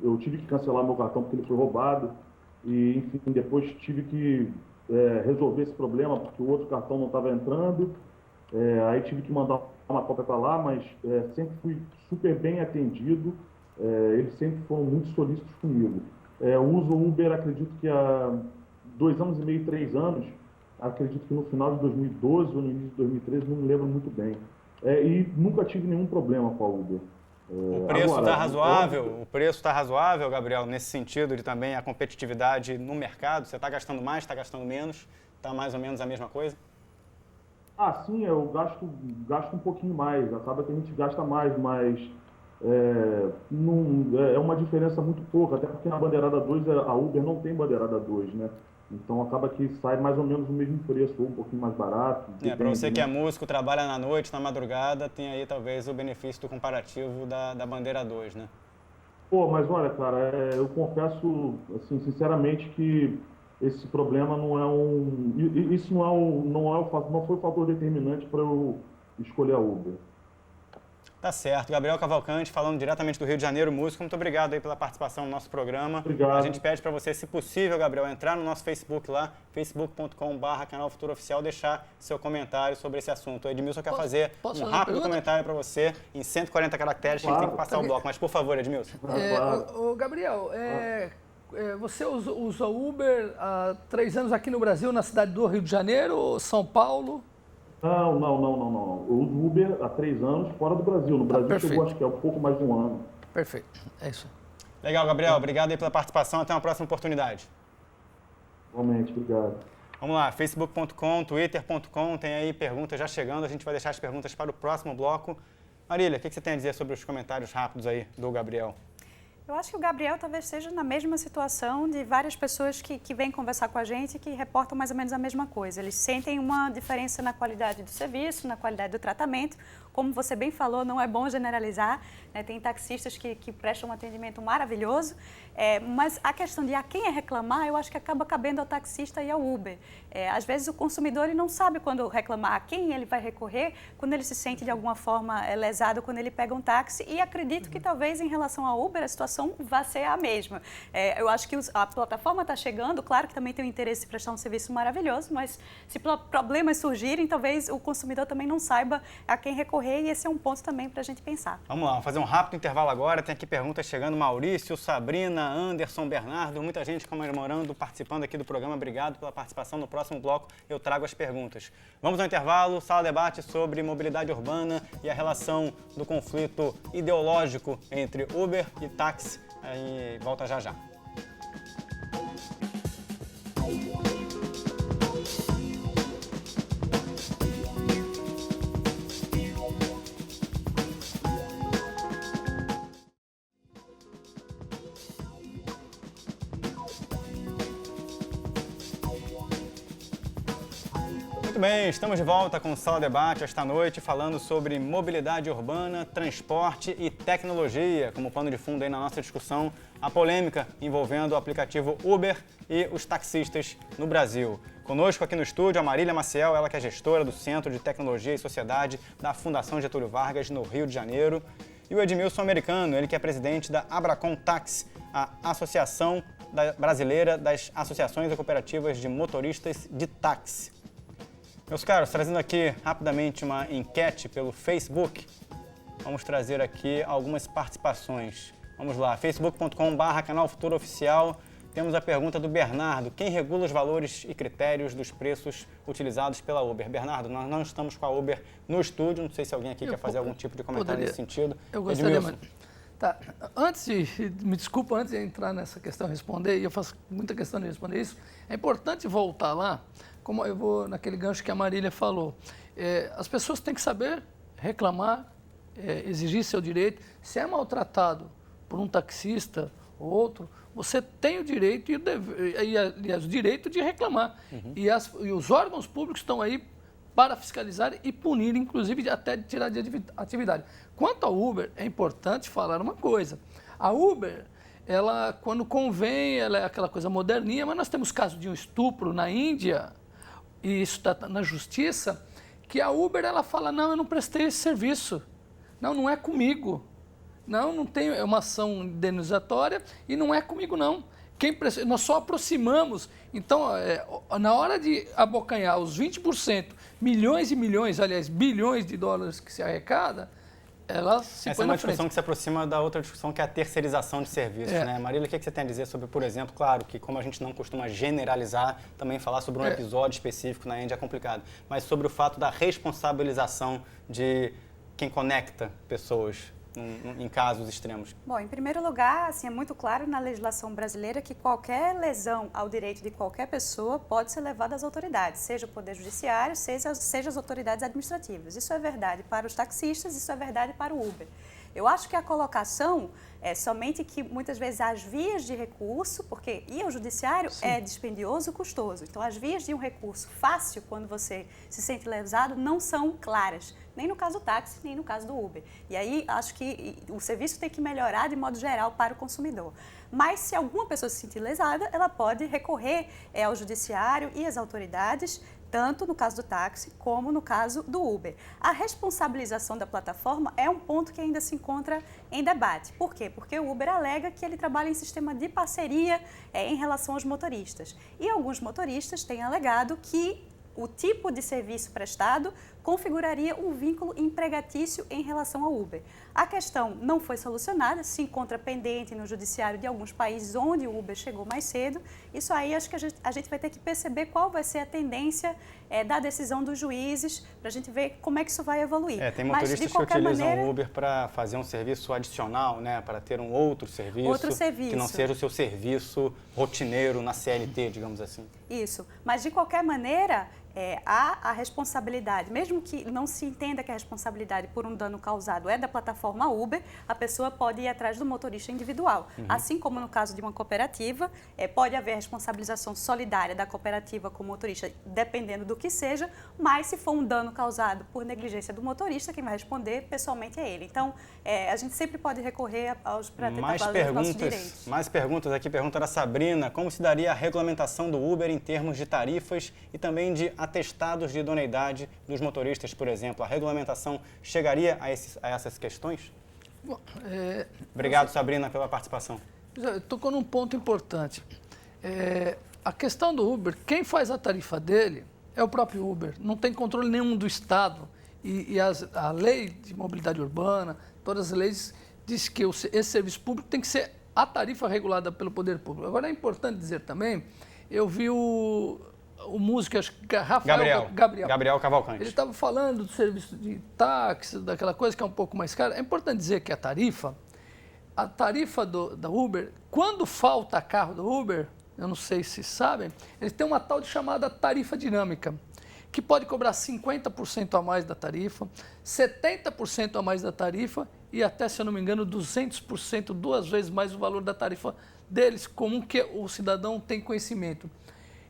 E: eu tive que cancelar meu cartão porque ele foi roubado. E, enfim, depois tive que resolver esse problema porque o outro cartão não estava entrando. Aí tive que mandar uma cópia para lá, mas sempre fui super bem atendido. Eles sempre foram muito solícitos comigo. Uso o Uber, acredito que há 2 anos e meio, 3 anos. Acredito que no final de 2012 ou no início de 2013, não me lembro muito bem. E nunca tive nenhum problema com a Uber.
A: O preço está razoável? O preço está razoável, Gabriel, nesse sentido de também a competitividade no mercado? Você está gastando mais, está gastando menos? Está mais ou menos a mesma coisa?
E: Sim, eu gasto um pouquinho mais. Acaba que a gente gasta mais, mas é uma diferença muito pouca. Até porque na bandeirada 2, a Uber não tem bandeirada 2, né? Então acaba que sai mais ou menos o mesmo preço, ou um pouquinho mais barato.
A: Para você que é músico, trabalha na noite, na madrugada, tem aí talvez o benefício do comparativo da bandeira 2, né?
E: Pô, mas olha, cara, eu confesso, assim, sinceramente, que esse problema não é isso não foi o fator determinante para eu escolher a Uber.
A: Tá certo. Gabriel Cavalcante, falando diretamente do Rio de Janeiro, músico. Muito obrigado aí pela participação no nosso programa.
E: Obrigado.
A: A gente pede para você, se possível, Gabriel, entrar no nosso Facebook lá, facebook.com/canal Futuro Oficial, deixar seu comentário sobre esse assunto. O Edmilson quer fazer um rápido comentário para você, em 140 caracteres, que a gente tem que passar o bloco. Mas, por favor, Edmilson.
C: Gabriel, você usa Uber há 3 anos aqui no Brasil, na cidade do Rio de Janeiro, São Paulo?
E: Não. Eu uso Uber há 3 anos fora do Brasil. No Brasil chegou, acho que é um pouco mais de 1 ano.
C: Perfeito, é isso.
A: Legal, Gabriel. Obrigado aí pela participação. Até uma próxima oportunidade.
E: Igualmente, obrigado.
A: Vamos lá, facebook.com, twitter.com, tem aí perguntas já chegando. A gente vai deixar as perguntas para o próximo bloco. Marília, o que você tem a dizer sobre os comentários rápidos aí do Gabriel?
B: Eu acho que o Gabriel talvez seja na mesma situação de várias pessoas que vêm conversar com a gente e que reportam mais ou menos a mesma coisa. Eles sentem uma diferença na qualidade do serviço, na qualidade do tratamento. Como você bem falou, não é bom generalizar, né? Tem taxistas que prestam um atendimento maravilhoso, mas a questão de a quem é reclamar, eu acho que acaba cabendo ao taxista e ao Uber. Às vezes o consumidor ele não sabe quando reclamar, a quem ele vai recorrer, quando ele se sente de alguma forma lesado, quando ele pega um táxi, e acredito que talvez em relação ao Uber a situação vai ser a mesma. Eu acho que a plataforma está chegando, claro que também tem o interesse de prestar um serviço maravilhoso, mas se problemas surgirem, talvez o consumidor também não saiba a quem recorrer, e esse é um ponto também para a gente pensar.
A: Vamos lá, vamos fazer um rápido intervalo agora. Tem aqui perguntas chegando. Maurício, Sabrina, Anderson, Bernardo, muita gente comemorando, participando aqui do programa. Obrigado pela participação. No próximo bloco eu trago as perguntas. Vamos ao intervalo, sala de debate sobre mobilidade urbana e a relação do conflito ideológico entre Uber e táxi. Aí volta já já. Muito bem, estamos de volta com o Sala Debate esta noite, falando sobre mobilidade urbana, transporte e tecnologia. Como pano de fundo aí na nossa discussão, a polêmica envolvendo o aplicativo Uber e os taxistas no Brasil. Conosco aqui no estúdio a Marília Maciel, ela que é gestora do Centro de Tecnologia e Sociedade da Fundação Getúlio Vargas, no Rio de Janeiro. E o Edmilson Americano, ele que é presidente da Abracom Táxi, a Associação Brasileira das Associações e Cooperativas de Motoristas de Táxi. Meus caros, trazendo aqui rapidamente uma enquete pelo Facebook, vamos trazer aqui algumas participações. Vamos lá, facebook.com/canal Futuro Oficial. Temos a pergunta do Bernardo: quem regula os valores e critérios dos preços utilizados pela Uber? Bernardo, nós não estamos com a Uber no estúdio, não sei se alguém aqui quer fazer algum tipo de comentário nesse sentido.
C: Eu gostaria, mas... Tá, me desculpa, antes de entrar nessa questão e responder, e eu faço muita questão de responder isso, é importante voltar lá, como eu vou naquele gancho que a Marília falou. As pessoas têm que saber reclamar, exigir seu direito. Se é maltratado por um taxista ou outro, você tem o direito e o direito de reclamar. Uhum. E os órgãos públicos estão aí para fiscalizar e punir, inclusive até tirar de atividade. Quanto ao Uber, é importante falar uma coisa. A Uber, ela, quando convém, ela é aquela coisa moderninha, mas nós temos caso de um estupro na Índia, e isso está na justiça, que a Uber, ela fala, não, eu não prestei esse serviço. Não é comigo. Não tem, é uma ação indenizatória e não é comigo, não. Nós só aproximamos. Então, na hora de abocanhar os 20%, milhões e milhões, aliás, bilhões de dólares que se arrecada, ela se
A: Essa é uma discussão que se aproxima da outra discussão, que é a terceirização de serviços, né? Marília, o que você tem a dizer sobre, por exemplo, claro que como a gente não costuma generalizar, também falar sobre um episódio específico na Índia é complicado, mas sobre o fato da responsabilização de quem conecta pessoas em casos extremos?
B: Bom, em primeiro lugar, assim, é muito claro na legislação brasileira que qualquer lesão ao direito de qualquer pessoa pode ser levada às autoridades, seja o Poder Judiciário, seja as autoridades administrativas. Isso é verdade para os taxistas, isso é verdade para o Uber. Eu acho que a colocação é somente que muitas vezes as vias de recurso, porque ir ao judiciário é dispendioso e custoso. Então, as vias de um recurso fácil, quando você se sente lesado, não são claras. Nem no caso do táxi, nem no caso do Uber. E aí, acho que o serviço tem que melhorar de modo geral para o consumidor. Mas, se alguma pessoa se sentir lesada, ela pode recorrer ao judiciário e às autoridades, tanto no caso do táxi como no caso do Uber. A responsabilização da plataforma é um ponto que ainda se encontra em debate. Por quê? Porque o Uber alega que ele trabalha em sistema de parceria em relação aos motoristas. E alguns motoristas têm alegado que o tipo de serviço prestado configuraria um vínculo empregatício em relação ao Uber. A questão não foi solucionada, se encontra pendente no judiciário de alguns países onde o Uber chegou mais cedo. Isso aí acho que a gente vai ter que perceber qual vai ser a tendência da decisão dos juízes, para a gente ver como é que isso vai evoluir.
A: Tem motoristas que utilizam o Uber para fazer um serviço adicional, né, para ter um outro serviço que não seja o seu serviço rotineiro na CLT, digamos assim.
B: Isso, mas de qualquer maneira, há a responsabilidade, mesmo que não se entenda que a responsabilidade por um dano causado é da plataforma Uber, a pessoa pode ir atrás do motorista individual. Assim como no caso de uma cooperativa, pode haver responsabilização solidária da cooperativa com o motorista, dependendo do que seja, mas se for um dano causado por negligência do motorista, quem vai responder pessoalmente é ele. Então, a gente sempre pode recorrer para tentar valer os nossos direitos.
A: Mais perguntas aqui, pergunta da Sabrina, como se daria a regulamentação do Uber em termos de tarifas e também de atestados de idoneidade dos motoristas, por exemplo? A regulamentação chegaria a essas questões?
C: Bom,
A: Obrigado, Sabrina, pela participação.
C: Tocou num ponto importante. A questão do Uber, quem faz a tarifa dele é o próprio Uber. Não tem controle nenhum do Estado. E a lei de mobilidade urbana, todas as leis, diz que esse serviço público tem que ser a tarifa regulada pelo poder público. Agora, é importante dizer também, eu vi o músico, acho que
A: Gabriel Cavalcante.
C: Ele estava falando do serviço de táxi, daquela coisa que é um pouco mais cara. É importante dizer que a tarifa da Uber, quando falta carro do Uber, eu não sei se sabem, eles têm uma tal de chamada tarifa dinâmica, que pode cobrar 50% a mais da tarifa, 70% a mais da tarifa e até, se eu não me engano, 200%, 2 vezes mais o valor da tarifa deles, comum que o cidadão tem conhecimento.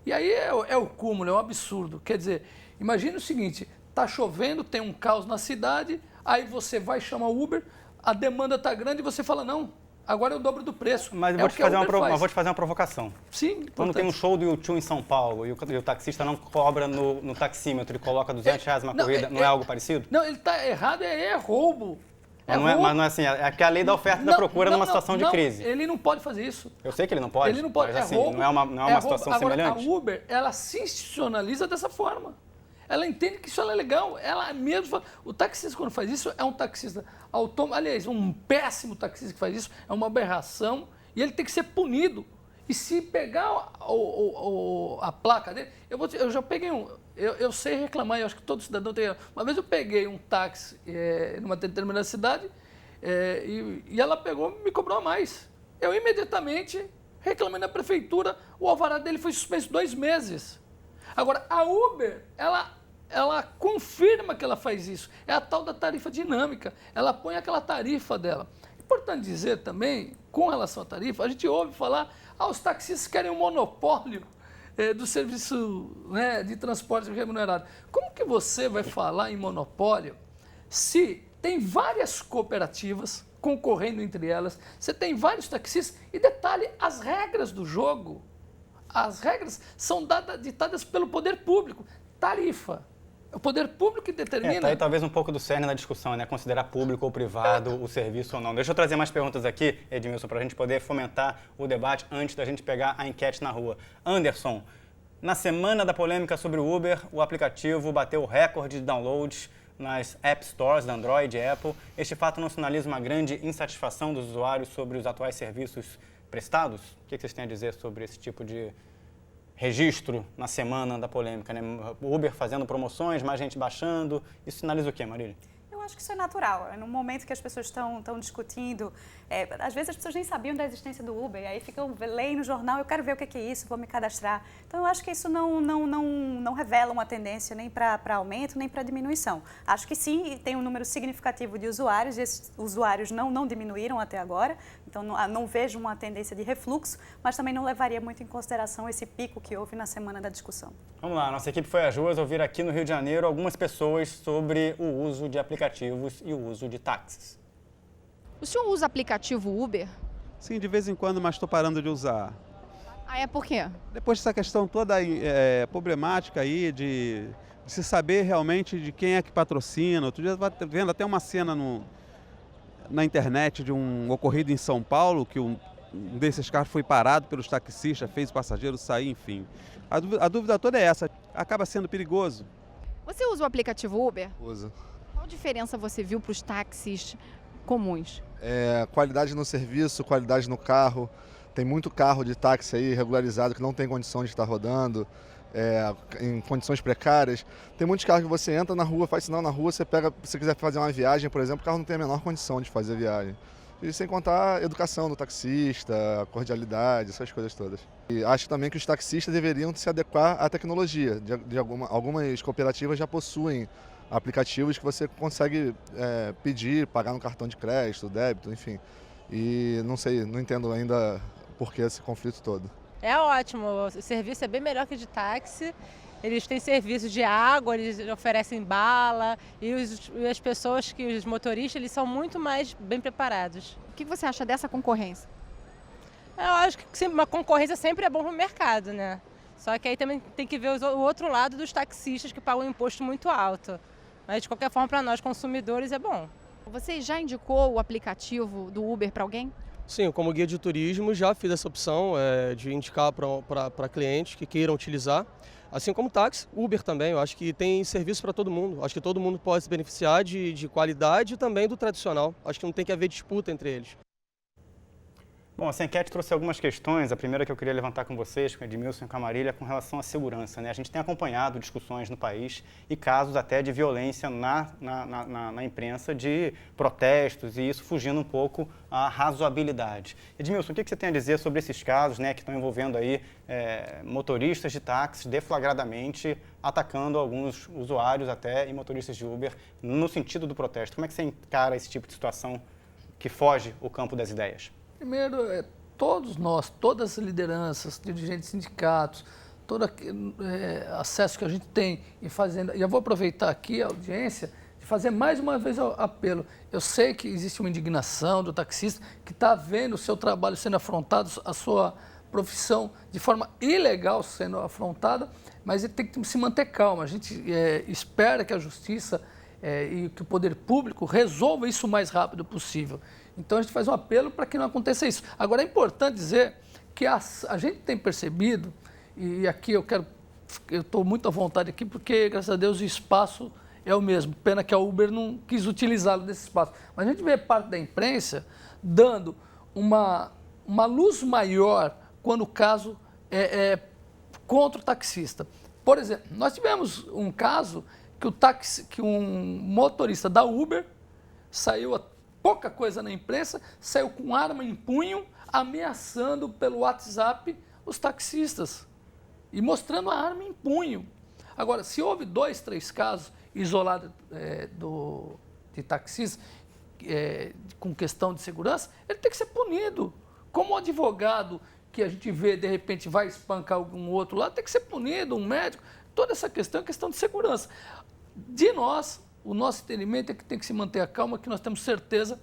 C: E aí é o cúmulo, é um absurdo. Quer dizer, imagine o seguinte, está chovendo, tem um caos na cidade, aí você vai chamar o Uber, a demanda está grande e você fala, não, agora é o dobro do preço.
A: Mas eu vou te fazer uma provocação.
C: Sim,
A: quando tem um show do U2 em São Paulo e o taxista não cobra no taxímetro e coloca R$200 uma corrida, não é algo parecido?
C: Não, ele está errado, é roubo.
A: Mas não é assim, é que a lei da oferta e da procura numa situação de crise.
C: Ele não pode fazer isso.
A: Eu sei que ele não pode.
C: Ele não pode,
A: mas assim,
C: roubo,
A: não é uma situação
C: Agora,
A: semelhante?
C: A Uber, ela se institucionaliza dessa forma. Ela entende que isso é legal. Ela mesmo, o taxista, quando faz isso, é um taxista autônomo. Aliás, um péssimo taxista que faz isso, é uma aberração e ele tem que ser punido. E se pegar a placa dele, eu já peguei eu sei reclamar, eu acho que todo cidadão tem. Uma vez eu peguei um táxi numa determinada cidade e ela pegou e me cobrou a mais. Eu imediatamente reclamei na prefeitura, o alvará dele foi suspenso 2 meses. Agora, a Uber, ela confirma que ela faz isso. É a tal da tarifa dinâmica. Ela põe aquela tarifa dela. Importante dizer também, com relação à tarifa, a gente ouve falar, os taxistas querem um monopólio do serviço, né, de transporte remunerado. Como que você vai falar em monopólio se tem várias cooperativas concorrendo entre elas, você tem vários taxistas e, detalhe, as regras do jogo, as regras são ditadas pelo poder público, tarifa. É o poder público que determina...
A: Tá aí talvez um pouco do cerne da discussão, né? Considerar público ou privado o serviço ou não. Deixa eu trazer mais perguntas aqui, Edmilson, para a gente poder fomentar o debate antes da gente pegar a enquete na rua. Anderson, na semana da polêmica sobre o Uber, o aplicativo bateu o recorde de downloads nas App Stores da Android e Apple. Este fato não sinaliza uma grande insatisfação dos usuários sobre os atuais serviços prestados? O que vocês têm a dizer sobre esse tipo de registro na semana da polêmica, né? O Uber fazendo promoções, mais gente baixando. Isso sinaliza o quê, Marília?
B: Eu acho que isso é natural. No momento que as pessoas estão discutindo, às vezes as pessoas nem sabiam da existência do Uber, e aí ficam, leem no jornal, eu quero ver o que é isso, vou me cadastrar. Então, eu acho que isso não revela uma tendência nem para aumento, nem para diminuição. Acho que sim, tem um número significativo de usuários, e esses usuários não diminuíram até agora, então não vejo uma tendência de refluxo, mas também não levaria muito em consideração esse pico que houve na semana da discussão.
A: Vamos lá, nossa equipe foi às ruas ouvir aqui no Rio de Janeiro algumas pessoas sobre o uso de aplicativos e o uso de táxis.
F: O senhor usa aplicativo Uber?
G: Sim, de vez em quando, mas estou parando de usar.
F: Ah, é por quê?
G: Depois dessa questão toda problemática aí de se saber realmente de quem é que patrocina. Outro dia eu estava vendo até uma cena na internet de um ocorrido em São Paulo, que um desses carros foi parado pelos taxistas, fez o passageiro sair, enfim. A dúvida toda é essa, acaba sendo perigoso.
F: Você usa o aplicativo Uber?
H: Uso.
F: Qual diferença você viu para os táxis comuns?
H: Qualidade no serviço, qualidade no carro. Tem muito carro de táxi aí regularizado que não tem condição de estar rodando, em condições precárias. Tem muitos carros que você entra na rua, faz sinal na rua, você pega, se você quiser fazer uma viagem, por exemplo, o carro não tem a menor condição de fazer a viagem. E sem contar a educação do taxista, a cordialidade, essas coisas todas. E acho também que os taxistas deveriam se adequar à tecnologia. Algumas cooperativas já possuem aplicativos que você consegue pedir, pagar no cartão de crédito, débito, enfim. E não entendo ainda por que esse conflito todo.
I: É ótimo, o serviço é bem melhor que de táxi. Eles têm serviço de água, eles oferecem bala e as pessoas, os motoristas, eles são muito mais bem preparados.
F: O que você acha dessa concorrência?
I: Eu acho que uma concorrência sempre é bom para o mercado, né? Só que aí também tem que ver o outro lado dos taxistas que pagam um imposto muito alto. Mas de qualquer forma, para nós consumidores é bom.
F: Você já indicou o aplicativo do Uber para alguém?
J: Sim, como guia de turismo já fiz essa opção de indicar para clientes que queiram utilizar. Assim como táxi, Uber também, eu acho que tem serviço para todo mundo. Acho que todo mundo pode se beneficiar de qualidade e também do tradicional. Acho que não tem que haver disputa entre eles.
A: Bom, essa enquete trouxe algumas questões. A primeira que eu queria levantar com vocês, com o Edmilson e com a Marília, com relação à segurança, né? A gente tem acompanhado discussões no país e casos até de violência na imprensa, de protestos, e isso fugindo um pouco à razoabilidade. Edmilson, o que você tem a dizer sobre esses casos, né, que estão envolvendo aí motoristas de táxis deflagradamente atacando alguns usuários até e motoristas de Uber no sentido do protesto? Como é que você encara esse tipo de situação que foge o campo das ideias?
C: Primeiro, todos nós, todas as lideranças, dirigentes de sindicatos, todo acesso que a gente tem em fazenda. E eu vou aproveitar aqui a audiência de fazer mais uma vez o apelo. Eu sei que existe uma indignação do taxista que está vendo o seu trabalho sendo afrontado, a sua profissão de forma ilegal sendo afrontada, mas ele tem que se manter calmo. A gente espera que a justiça e que o poder público resolva isso o mais rápido possível. Então a gente faz um apelo para que não aconteça isso. Agora é importante dizer que a gente tem percebido, e aqui eu estou muito à vontade aqui porque, graças a Deus, o espaço é o mesmo. Pena que a Uber não quis utilizá-lo desse espaço. Mas a gente vê parte da imprensa dando uma luz maior quando o caso é contra o taxista. Por exemplo, nós tivemos um caso que um motorista da Uber saiu pouca coisa na imprensa, saiu com arma em punho, ameaçando pelo WhatsApp os taxistas e mostrando a arma em punho. Agora, se houve 2, 3 casos isolados de taxistas com questão de segurança, ele tem que ser punido. Como um advogado que a gente vê, de repente, vai espancar algum outro lá, tem que ser punido, um médico. Toda essa questão é questão de segurança. De nós, o nosso entendimento é que tem que se manter a calma, que nós temos certeza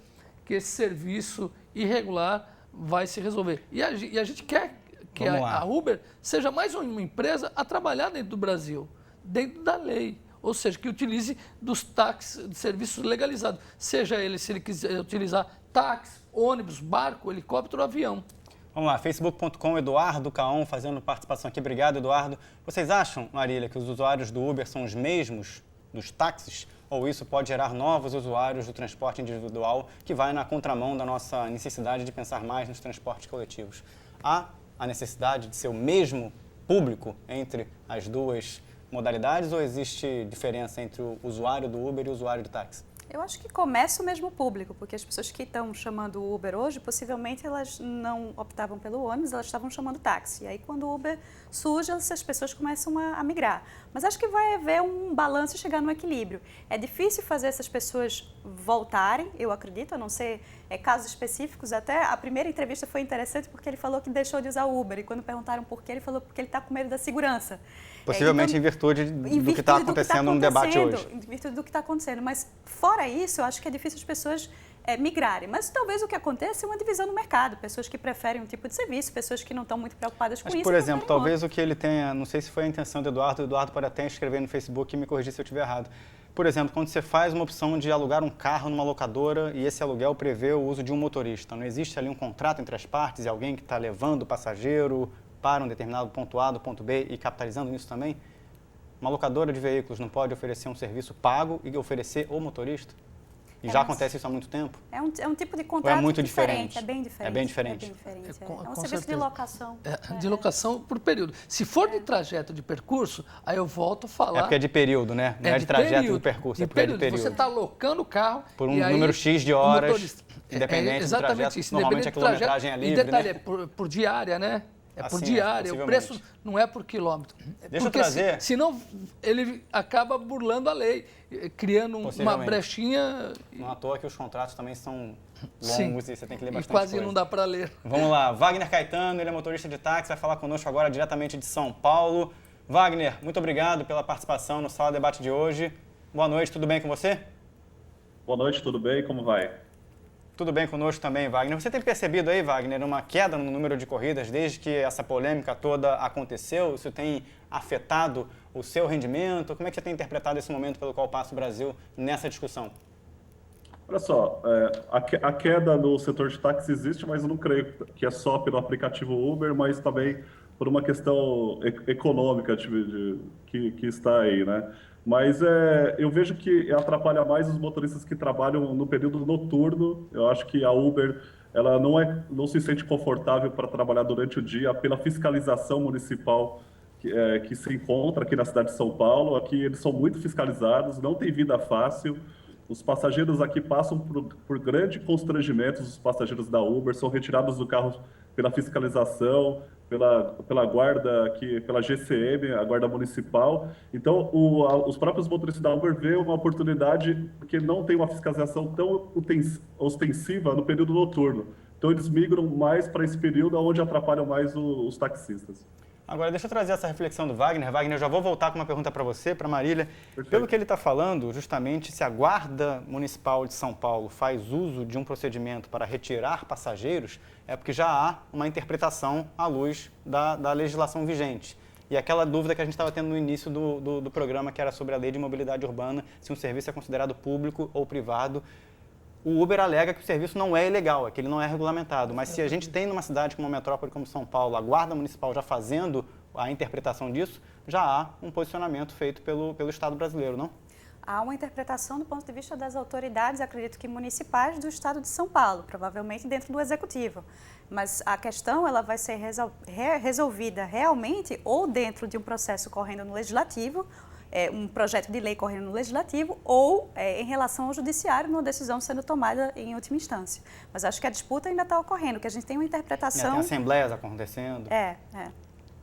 C: que esse serviço irregular vai se resolver. E a gente quer que a Uber seja mais uma empresa a trabalhar dentro do Brasil, dentro da lei. Ou seja, que utilize dos táxis, de serviços legalizados. Seja ele, se ele quiser utilizar táxi, ônibus, barco, helicóptero ou avião.
A: Vamos lá, facebook.com, Eduardo Caon fazendo participação aqui. Obrigado, Eduardo. Vocês acham, Marília, que os usuários do Uber são os mesmos dos táxis? Ou isso pode gerar novos usuários do transporte individual que vai na contramão da nossa necessidade de pensar mais nos transportes coletivos? Há a necessidade de ser o mesmo público entre as duas modalidades ou existe diferença entre o usuário do Uber e o usuário do táxi?
B: Eu acho que começa o mesmo público, porque as pessoas que estão chamando o Uber hoje, possivelmente elas não optavam pelo ônibus, elas estavam chamando táxi. E aí, quando o Uber surge, essas pessoas começam a migrar. Mas acho que vai haver um balanço e chegar no equilíbrio. É difícil fazer essas pessoas voltarem, eu acredito, a não ser casos específicos. Até a primeira entrevista foi interessante porque ele falou que deixou de usar o Uber. E quando perguntaram por quê, ele falou porque ele está com medo da segurança.
A: Possivelmente então, em virtude do que está acontecendo no debate hoje.
B: Em virtude do que está acontecendo. Mas, fora isso, eu acho que é difícil as pessoas migrarem. Mas talvez o que aconteça é uma divisão no mercado. Pessoas que preferem um tipo de serviço, pessoas que não estão muito preocupadas com isso.
A: Por exemplo, talvez o que ele tenha, não sei se foi a intenção do Eduardo, o Eduardo pode até escrever no Facebook e me corrigir se eu estiver errado. Por exemplo, quando você faz uma opção de alugar um carro numa locadora e esse aluguel prevê o uso de um motorista, não existe ali um contrato entre as partes e alguém que está levando o passageiro para um determinado ponto A do ponto B e capitalizando nisso também? Uma locadora de veículos não pode oferecer um serviço pago e oferecer o motorista? E já acontece isso há muito tempo?
B: É um tipo de contrato
A: muito
B: diferente. É bem diferente.
A: É bem diferente.
B: É um serviço de locação.
C: De locação por período. Se for de trajeto de percurso, aí eu volto a falar...
A: É porque é de período, né? Não é de trajeto de percurso, é porque é de período.
C: Você está alocando o carro...
A: Por um número X de horas, independente do trajeto.
C: Isso,
A: normalmente a quilometragem é livre,
C: e detalhe,
A: né?
C: é por diária, né? É por
A: Assim,
C: diária, o preço não é por quilômetro.
A: Deixa eu trazer...
C: Senão ele acaba burlando a lei, criando uma brechinha...
A: Não à toa que os contratos também são longos e você tem que ler bastante
C: quase
A: coisa.
C: Não dá para ler.
A: Vamos lá, Wagner Caetano, ele é motorista de táxi, vai falar conosco agora diretamente de São Paulo. Wagner, muito obrigado pela participação no Sala Debate de hoje. Boa noite, tudo bem com você?
K: Boa noite, tudo bem? Como vai?
A: Tudo bem conosco também, Wagner. Você tem percebido aí, Wagner, uma queda no número de corridas desde que essa polêmica toda aconteceu? Isso tem afetado o seu rendimento? Como é que você tem interpretado esse momento pelo qual passa o Brasil nessa discussão?
K: Olha só, a queda no setor de táxi existe, mas eu não creio que é só pelo aplicativo Uber, mas também por uma questão econômica que está aí, né? Mas eu vejo que atrapalha mais os motoristas que trabalham no período noturno. Eu acho que a Uber ela não se sente confortável para trabalhar durante o dia pela fiscalização municipal que se encontra aqui na cidade de São Paulo. Aqui eles são muito fiscalizados, não tem vida fácil. Os passageiros aqui passam por grande constrangimento, os passageiros da Uber são retirados do carro pela fiscalização, pela guarda aqui, pela GCM, a guarda municipal. Então, os próprios motoristas da Uber vêem uma oportunidade porque não tem uma fiscalização tão ostensiva no período noturno. Então, eles migram mais para esse período, onde atrapalham mais os taxistas.
A: Agora, deixa eu trazer essa reflexão do Wagner. Wagner, eu já vou voltar com uma pergunta para você, para a Marília.
K: Perfeito.
A: Pelo que ele está falando, justamente, se a Guarda Municipal de São Paulo faz uso de um procedimento para retirar passageiros, é porque já há uma interpretação à luz da legislação vigente. E aquela dúvida que a gente estava tendo no início do programa, que era sobre a lei de mobilidade urbana, se um serviço é considerado público ou privado. O Uber alega que o serviço não é ilegal, é que ele não é regulamentado. Mas se a gente tem numa cidade como uma metrópole como São Paulo, a Guarda Municipal já fazendo a interpretação disso, já há um posicionamento feito pelo Estado brasileiro, não?
B: Há uma interpretação do ponto de vista das autoridades, acredito que municipais do Estado de São Paulo, provavelmente dentro do Executivo. Mas a questão ela vai ser resolvida realmente ou dentro de um processo correndo no Legislativo, um projeto de lei correndo no Legislativo ou em relação ao Judiciário, numa decisão sendo tomada em última instância. Mas acho que a disputa ainda está ocorrendo, que a gente tem uma interpretação...
A: Tem assembleias acontecendo.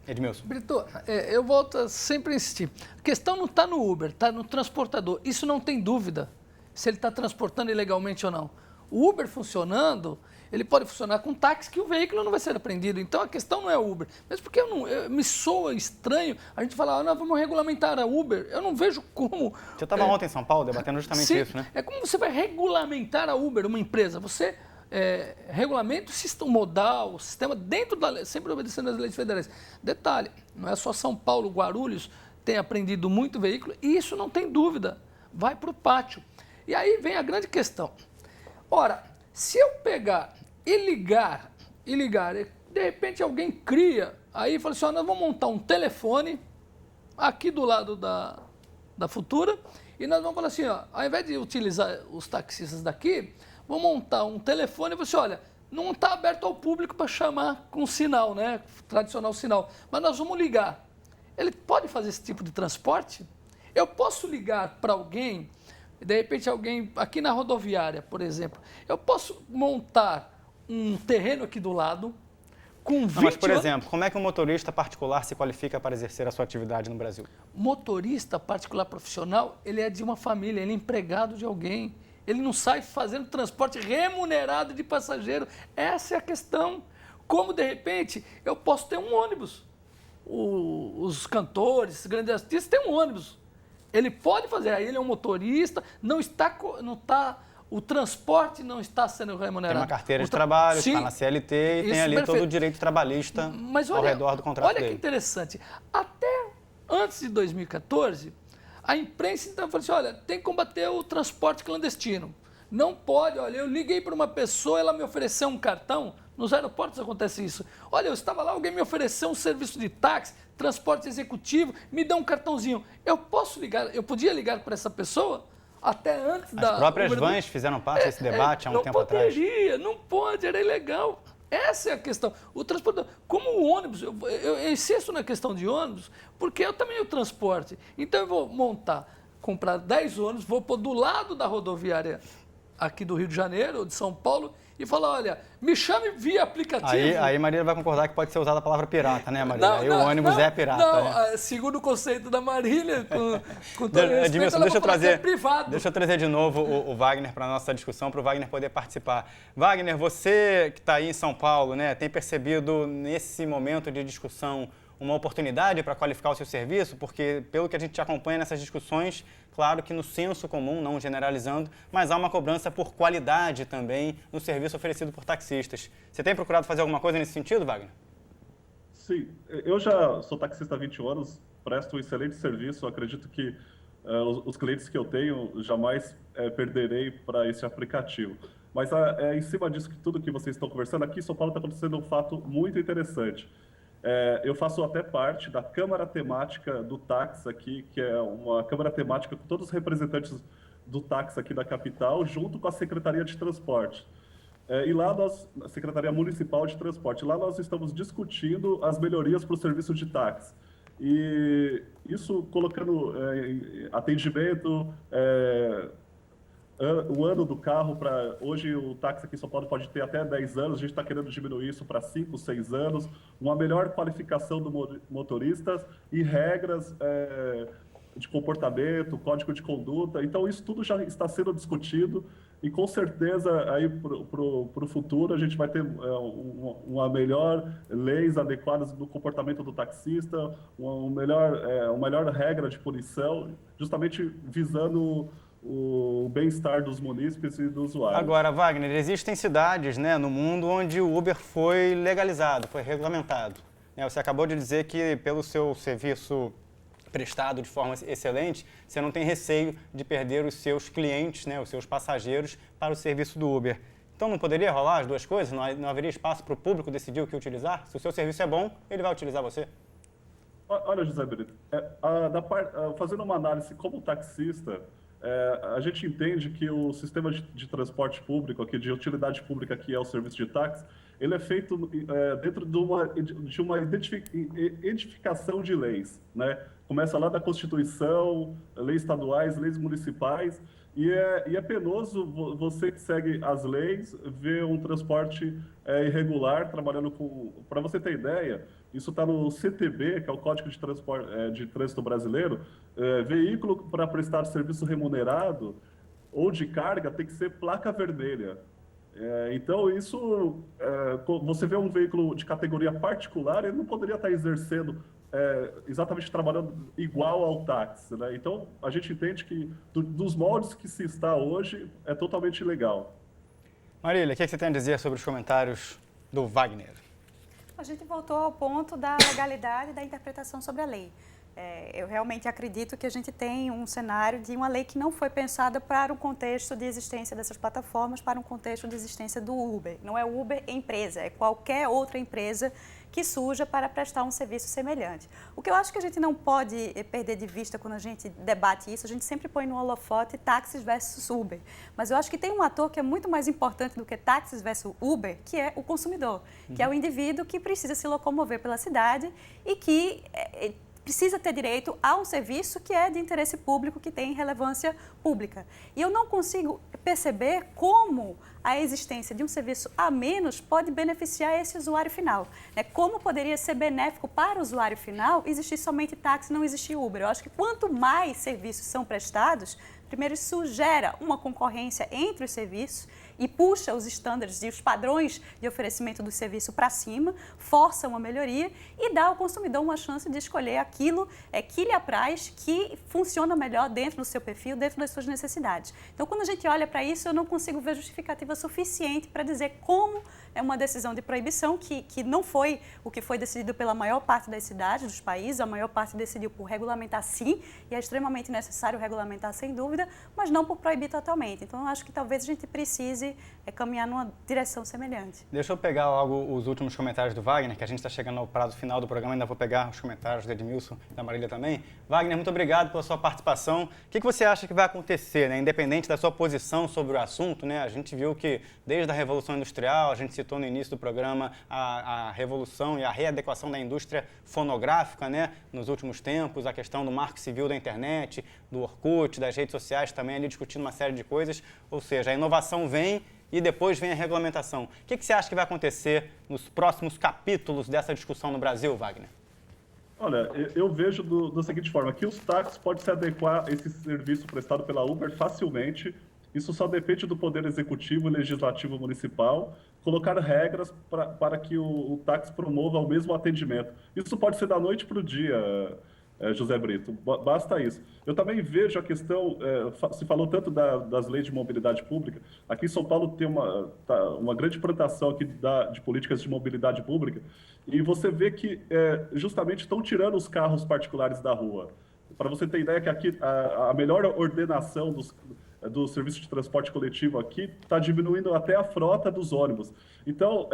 A: Edmilson.
C: Brito, eu volto a sempre insistir. A questão não está no Uber, está no transportador. Isso não tem dúvida, se ele está transportando ilegalmente ou não. O Uber funcionando, ele pode funcionar com táxi que o veículo não vai ser apreendido. Então a questão não é o Uber. Mas porque me soa estranho a gente falar, nós vamos regulamentar a Uber. Eu não vejo como...
A: Você estava ontem em São Paulo debatendo justamente isso, né?
C: É como você vai regulamentar a Uber, uma empresa. Você regulamenta o sistema modal, o sistema dentro da lei, sempre obedecendo às leis federais. Detalhe, não é só São Paulo, Guarulhos tem apreendido muito veículo e isso não tem dúvida, vai para o pátio. E aí vem a grande questão. Ora, se eu pegar e ligar, de repente alguém cria, aí fala assim, nós vamos montar um telefone aqui do lado da Futura e nós vamos falar assim, ao invés de utilizar os taxistas daqui, vamos montar um telefone e você, olha, não está aberto ao público para chamar com sinal, né, tradicional sinal, mas nós vamos ligar. Ele pode fazer esse tipo de transporte? Eu posso ligar para alguém de repente alguém, aqui na rodoviária, por exemplo, eu posso montar um terreno aqui do lado, com 20
A: Mas, por exemplo, como é que um motorista particular se qualifica para exercer a sua atividade no Brasil?
C: Motorista particular profissional, ele é de uma família, ele é empregado de alguém. Ele não sai fazendo transporte remunerado de passageiro. Essa é a questão. Como, de repente, eu posso ter um ônibus. Os cantores, os grandes artistas têm um ônibus. Ele pode fazer, aí ele é um motorista, o transporte não está sendo remunerado.
A: Tem uma carteira de trabalho, está na CLT e tem ali todo o direito trabalhista ao redor do contrato dele.
C: Olha que interessante. Até antes de 2014, a imprensa então falou assim, olha, tem que combater o transporte clandestino. Não pode, olha, eu liguei para uma pessoa, ela me ofereceu um cartão, nos aeroportos acontece isso. Olha, eu estava lá, alguém me ofereceu um serviço de táxi, transporte executivo, me dá um cartãozinho. Eu podia ligar para essa pessoa? Até antes
A: As próprias vans fizeram parte desse debate há um tempo atrás.
C: Não pode, era ilegal. Essa é a questão. O transporte, como o ônibus, eu insisto na questão de ônibus, porque eu também o transporte. Então eu vou comprar 10 ônibus, vou pôr do lado da rodoviária aqui do Rio de Janeiro ou de São Paulo e falar, olha, me chame via aplicativo.
A: Aí Marília vai concordar que pode ser usada a palavra pirata, né, Marília? Aí o ônibus é pirata.
C: Não,
A: né?
C: Segundo o conceito da Marília, com todo respeito,
A: Edmilson,
C: deixa
A: eu trazer de novo o Wagner para a nossa discussão, para o Wagner poder participar. Wagner, você que está aí em São Paulo, né, tem percebido nesse momento de discussão uma oportunidade para qualificar o seu serviço? Porque, pelo que a gente acompanha nessas discussões, claro que no senso comum, não generalizando, mas há uma cobrança por qualidade também no serviço oferecido por taxistas. Você tem procurado fazer alguma coisa nesse sentido, Wagner?
K: Sim, eu já sou taxista há 20 anos, presto um excelente serviço, acredito que os clientes que eu tenho jamais perderei para esse aplicativo. Mas em cima disso, tudo que vocês estão conversando, aqui em São Paulo está acontecendo um fato muito interessante. Eu faço até parte da Câmara Temática do Táxi aqui, que é uma Câmara Temática com todos os representantes do táxi aqui da capital, junto com a Secretaria de Transporte. E lá a Secretaria Municipal de Transporte, lá nós estamos discutindo as melhorias para o serviço de táxi. E isso colocando atendimento, o ano do carro, hoje o táxi aqui em São Paulo pode ter até 10 anos, a gente está querendo diminuir isso para 5, 6 anos, uma melhor qualificação do motorista e regras de comportamento, código de conduta. Então isso tudo já está sendo discutido e com certeza aí para o futuro a gente vai ter uma melhor leis adequadas do comportamento do taxista, uma melhor regra de punição, justamente visando o bem-estar dos munícipes e do usuário.
A: Agora, Wagner, existem cidades, né, no mundo onde o Uber foi legalizado, foi regulamentado. Você acabou de dizer que pelo seu serviço prestado de forma excelente, você não tem receio de perder os seus clientes, né, os seus passageiros para o serviço do Uber. Então não poderia rolar as duas coisas? Não haveria espaço para o público decidir o que utilizar? Se o seu serviço é bom, ele vai utilizar você.
K: Olha, José Brito, fazendo uma análise como taxista, a gente entende que o sistema de transporte público, aqui, de utilidade pública, que é o serviço de táxi, ele é feito dentro de uma edificação de leis, né? Começa lá da Constituição, leis estaduais, leis municipais, e é penoso você que segue as leis ver um transporte irregular trabalhando com... Para você ter ideia, isso está no CTB, que é o Código de Trânsito Brasileiro, veículo para prestar serviço remunerado ou de carga tem que ser placa vermelha. Então, isso, você vê um veículo de categoria particular, ele não poderia estar exercendo, exatamente trabalhando igual ao táxi, né? Então, a gente entende que dos moldes que se está hoje, é totalmente ilegal.
A: Marília, o que você tem a dizer sobre os comentários do Wagner?
B: A gente voltou ao ponto da legalidade e da interpretação sobre a lei. Eu realmente acredito que a gente tem um cenário de uma lei que não foi pensada para o contexto de existência dessas plataformas, para um contexto de existência do Uber. Não é Uber empresa, é qualquer outra empresa que surja para prestar um serviço semelhante. O que eu acho que a gente não pode perder de vista quando a gente debate isso, a gente sempre põe no holofote táxis versus Uber. Mas eu acho que tem um ator que é muito mais importante do que táxis versus Uber, que é o consumidor, que é o indivíduo que precisa se locomover pela cidade e que precisa ter direito a um serviço que é de interesse público, que tem relevância pública. E eu não consigo perceber como a existência de um serviço a menos pode beneficiar esse usuário final. Como poderia ser benéfico para o usuário final existir somente táxi, não existir Uber? Eu acho que quanto mais serviços são prestados, primeiro isso gera uma concorrência entre os serviços e puxa os estándares e os padrões de oferecimento do serviço para cima, força uma melhoria e dá ao consumidor uma chance de escolher aquilo que lhe apraz, que funciona melhor dentro do seu perfil, dentro das suas necessidades. Então, quando a gente olha para isso, eu não consigo ver justificativa suficiente para dizer como é uma decisão de proibição, que não foi o que foi decidido pela maior parte das cidades, dos países, a maior parte decidiu por regulamentar sim, e é extremamente necessário regulamentar sem dúvida, mas não por proibir totalmente. Então, eu acho que talvez a gente precise caminhar numa direção semelhante.
A: Deixa eu pegar logo os últimos comentários do Wagner, que a gente está chegando ao prazo final do programa, ainda vou pegar os comentários do Edmilson e da Marília também. Wagner, muito obrigado pela sua participação. O que você acha que vai acontecer, independente da sua posição sobre o assunto? A gente viu que desde a Revolução Industrial, a gente citou no início do programa a revolução e a readequação da indústria fonográfica, nos últimos tempos, a questão do marco civil da internet, do Orkut, das redes sociais também ali discutindo uma série de coisas, ou seja, a inovação vem e depois vem a regulamentação. O que você acha que vai acontecer nos próximos capítulos dessa discussão no Brasil, Wagner?
K: Olha, eu vejo da seguinte forma, que os táxis podem se adequar a esse serviço prestado pela Uber facilmente. Isso só depende do Poder Executivo e Legislativo Municipal colocar regras para que o táxi promova o mesmo atendimento. Isso pode ser da noite para o dia, José Brito, basta isso. Eu também vejo a questão, se falou tanto das leis de mobilidade pública, aqui em São Paulo tem uma grande implantação aqui de políticas de mobilidade pública, e você vê que justamente estão tirando os carros particulares da rua. Para você ter ideia que aqui a melhor ordenação do serviço de transporte coletivo aqui está diminuindo até a frota dos ônibus. Então,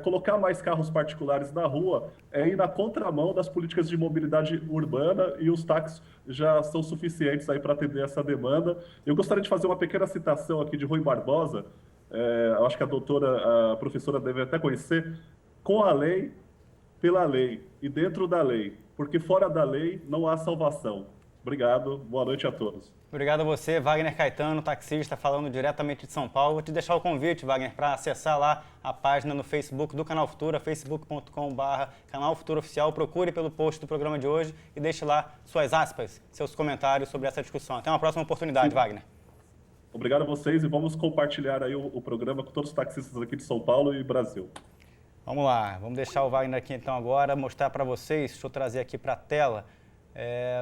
K: colocar mais carros particulares na rua é ir na contramão das políticas de mobilidade urbana, e os táxis já são suficientes aí para atender essa demanda. Eu gostaria de fazer uma pequena citação aqui de Rui Barbosa, eu acho que a professora deve até conhecer: com a lei, pela lei e dentro da lei, porque fora da lei não há salvação. Obrigado, boa noite a todos.
A: Obrigado a você, Wagner Caetano, taxista, falando diretamente de São Paulo. Vou te deixar o convite, Wagner, para acessar lá a página no Facebook do Canal Futura, facebook.com/Canal Futura Oficial. Procure pelo post do programa de hoje e deixe lá suas aspas, seus comentários sobre essa discussão. Até uma próxima oportunidade, Wagner.
K: Obrigado a vocês e vamos compartilhar aí o programa com todos os taxistas aqui de São Paulo e Brasil.
A: Vamos lá, vamos deixar o Wagner aqui então agora, mostrar para vocês, deixa eu trazer aqui para a tela.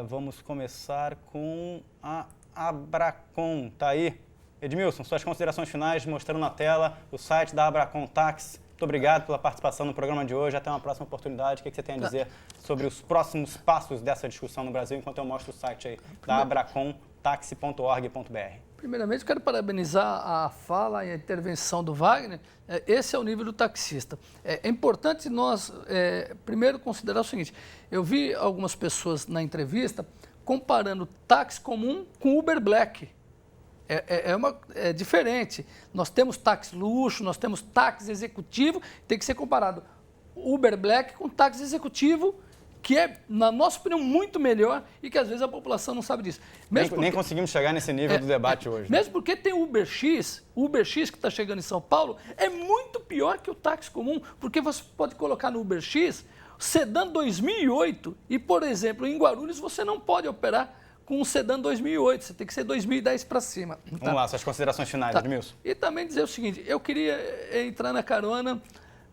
A: Vamos começar com a Abracon. Tá aí. Edmilson, suas considerações finais, mostrando na tela o site da Abracon Táxi. Muito obrigado pela participação no programa de hoje. Até uma próxima oportunidade. O que você tem a dizer sobre os próximos passos dessa discussão no Brasil, enquanto eu mostro o site aí da abracontaxi.org.br.
C: Primeiramente, quero parabenizar a fala e a intervenção do Wagner. Esse é o nível do taxista. É importante nós, primeiro, considerar o seguinte. Eu vi algumas pessoas na entrevista comparando táxi comum com Uber Black. É diferente. Nós temos táxi luxo, nós temos táxi executivo, tem que ser comparado Uber Black com táxi executivo, que é, na nossa opinião, muito melhor e que às vezes a população não sabe disso.
A: Nem conseguimos chegar nesse nível do debate hoje.
C: Mesmo porque tem o Uber X que está chegando em São Paulo, é muito pior que o táxi comum, porque você pode colocar no Uber X sedã 2008 e, por exemplo, em Guarulhos você não pode operar com um sedã 2008, você tem que ser 2010 para cima.
A: Vamos lá, suas considerações finais, Edmilson.
C: E também dizer o seguinte, eu queria entrar na carona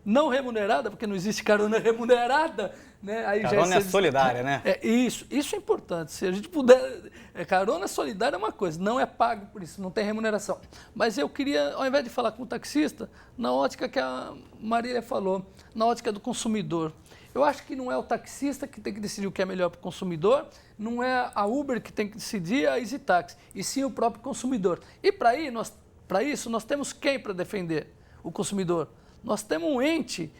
C: não remunerada, porque não existe carona remunerada, né? Aí
A: carona é solidária, né?
C: Isso é importante. Se a gente puder... carona solidária é uma coisa, não é pago por isso, não tem remuneração. Mas eu queria, ao invés de falar com o taxista, na ótica que a Marília falou, na ótica do consumidor. Eu acho que não é o taxista que tem que decidir o que é melhor para o consumidor, não é a Uber que tem que decidir a EasyTaxi, e sim o próprio consumidor. E para isso nós temos quem para defender o consumidor? Nós temos um ente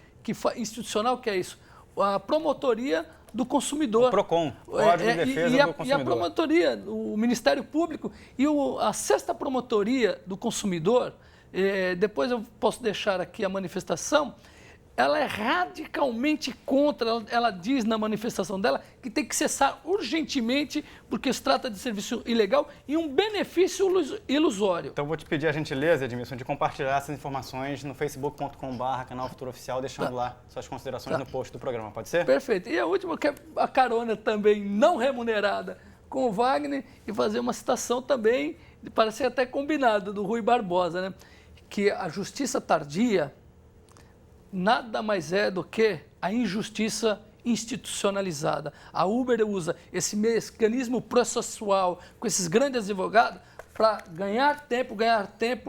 C: institucional que é isso, a promotoria do consumidor.
A: O PROCON, Código de Defesa do Consumidor.
C: E a promotoria, o Ministério Público e a 6ª Promotoria do Consumidor, depois eu posso deixar aqui a manifestação, ela é radicalmente contra, ela diz na manifestação dela que tem que cessar urgentemente porque se trata de serviço ilegal e um benefício ilusório.
A: Então vou te pedir a gentileza, Edmilson, de compartilhar essas informações no facebook.com/canal Futuro Oficial, deixando lá suas considerações no post do programa, pode ser?
C: Perfeito. E a última, que é a carona também não remunerada com o Wagner, e fazer uma citação também, parece até combinado, do Rui Barbosa, né? Que a justiça tardia nada mais é do que a injustiça institucionalizada. A Uber usa esse mecanismo processual com esses grandes advogados para ganhar tempo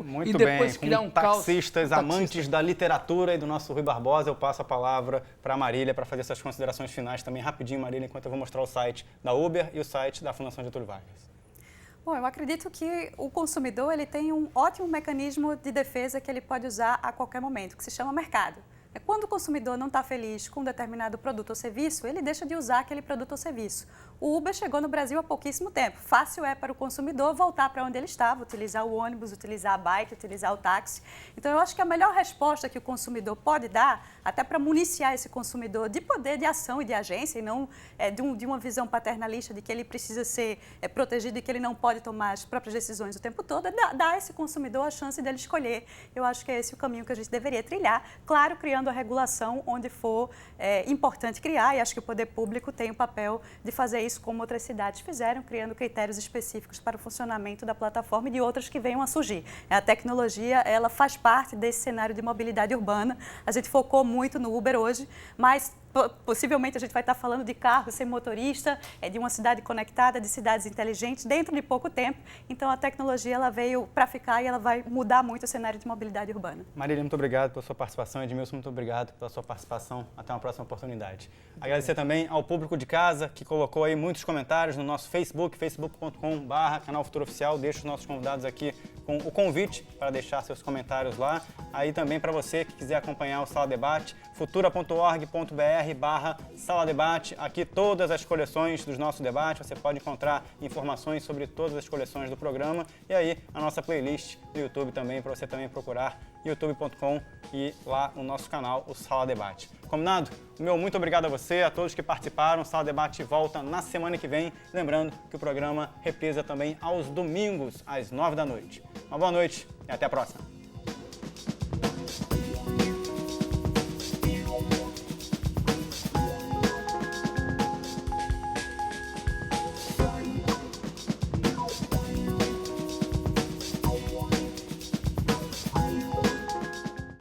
A: Muito
C: e depois
A: bem.
C: criar um caos.
A: Taxistas, amantes da literatura e do nosso Rui Barbosa, eu passo a palavra para a Marília para fazer suas considerações finais também rapidinho, Marília, enquanto eu vou mostrar o site da Uber e o site da Fundação Getúlio Vargas.
B: Bom, eu acredito que o consumidor ele tem um ótimo mecanismo de defesa que ele pode usar a qualquer momento, que se chama mercado. Quando o consumidor não está feliz com um determinado produto ou serviço, ele deixa de usar aquele produto ou serviço. O Uber chegou no Brasil há pouquíssimo tempo. Fácil é para o consumidor voltar para onde ele estava, utilizar o ônibus, utilizar a bike, utilizar o táxi. Então, eu acho que a melhor resposta que o consumidor pode dar, até para municiar esse consumidor de poder de ação e de agência, e não de uma visão paternalista de que ele precisa ser protegido e que ele não pode tomar as próprias decisões o tempo todo, é dar a esse consumidor a chance dele escolher. Eu acho que é esse o caminho que a gente deveria trilhar, claro, criando a regulação onde for importante criar, e acho que o poder público tem o papel de fazer isso como outras cidades fizeram, criando critérios específicos para o funcionamento da plataforma e de outras que venham a surgir. A tecnologia, ela faz parte desse cenário de mobilidade urbana. A gente focou muito no Uber hoje, mas possivelmente a gente vai estar falando de carro sem motorista, de uma cidade conectada, de cidades inteligentes, dentro de pouco tempo. Então, a tecnologia ela veio para ficar e ela vai mudar muito o cenário de mobilidade urbana.
A: Marília, muito obrigado pela sua participação. Edmilson, muito obrigado pela sua participação. Até uma próxima oportunidade. Agradecer também ao público de casa que colocou aí muitos comentários no nosso Facebook, facebook.com/canal Futuro Oficial. Deixo os nossos convidados aqui com o convite para deixar seus comentários lá. Aí também para você que quiser acompanhar o Sala Debate, futura.org.br/Sala Debate. Aqui todas as coleções dos nossos debates, você pode encontrar informações sobre todas as coleções do programa. E aí a nossa playlist do YouTube também, para você também procurar youtube.com e lá no nosso canal, o Sala Debate. Combinado? Meu muito obrigado a você, a todos que participaram. O Sala Debate volta na semana que vem. Lembrando que o programa reprisa também aos domingos, às 9 da noite. Uma boa noite e até a próxima.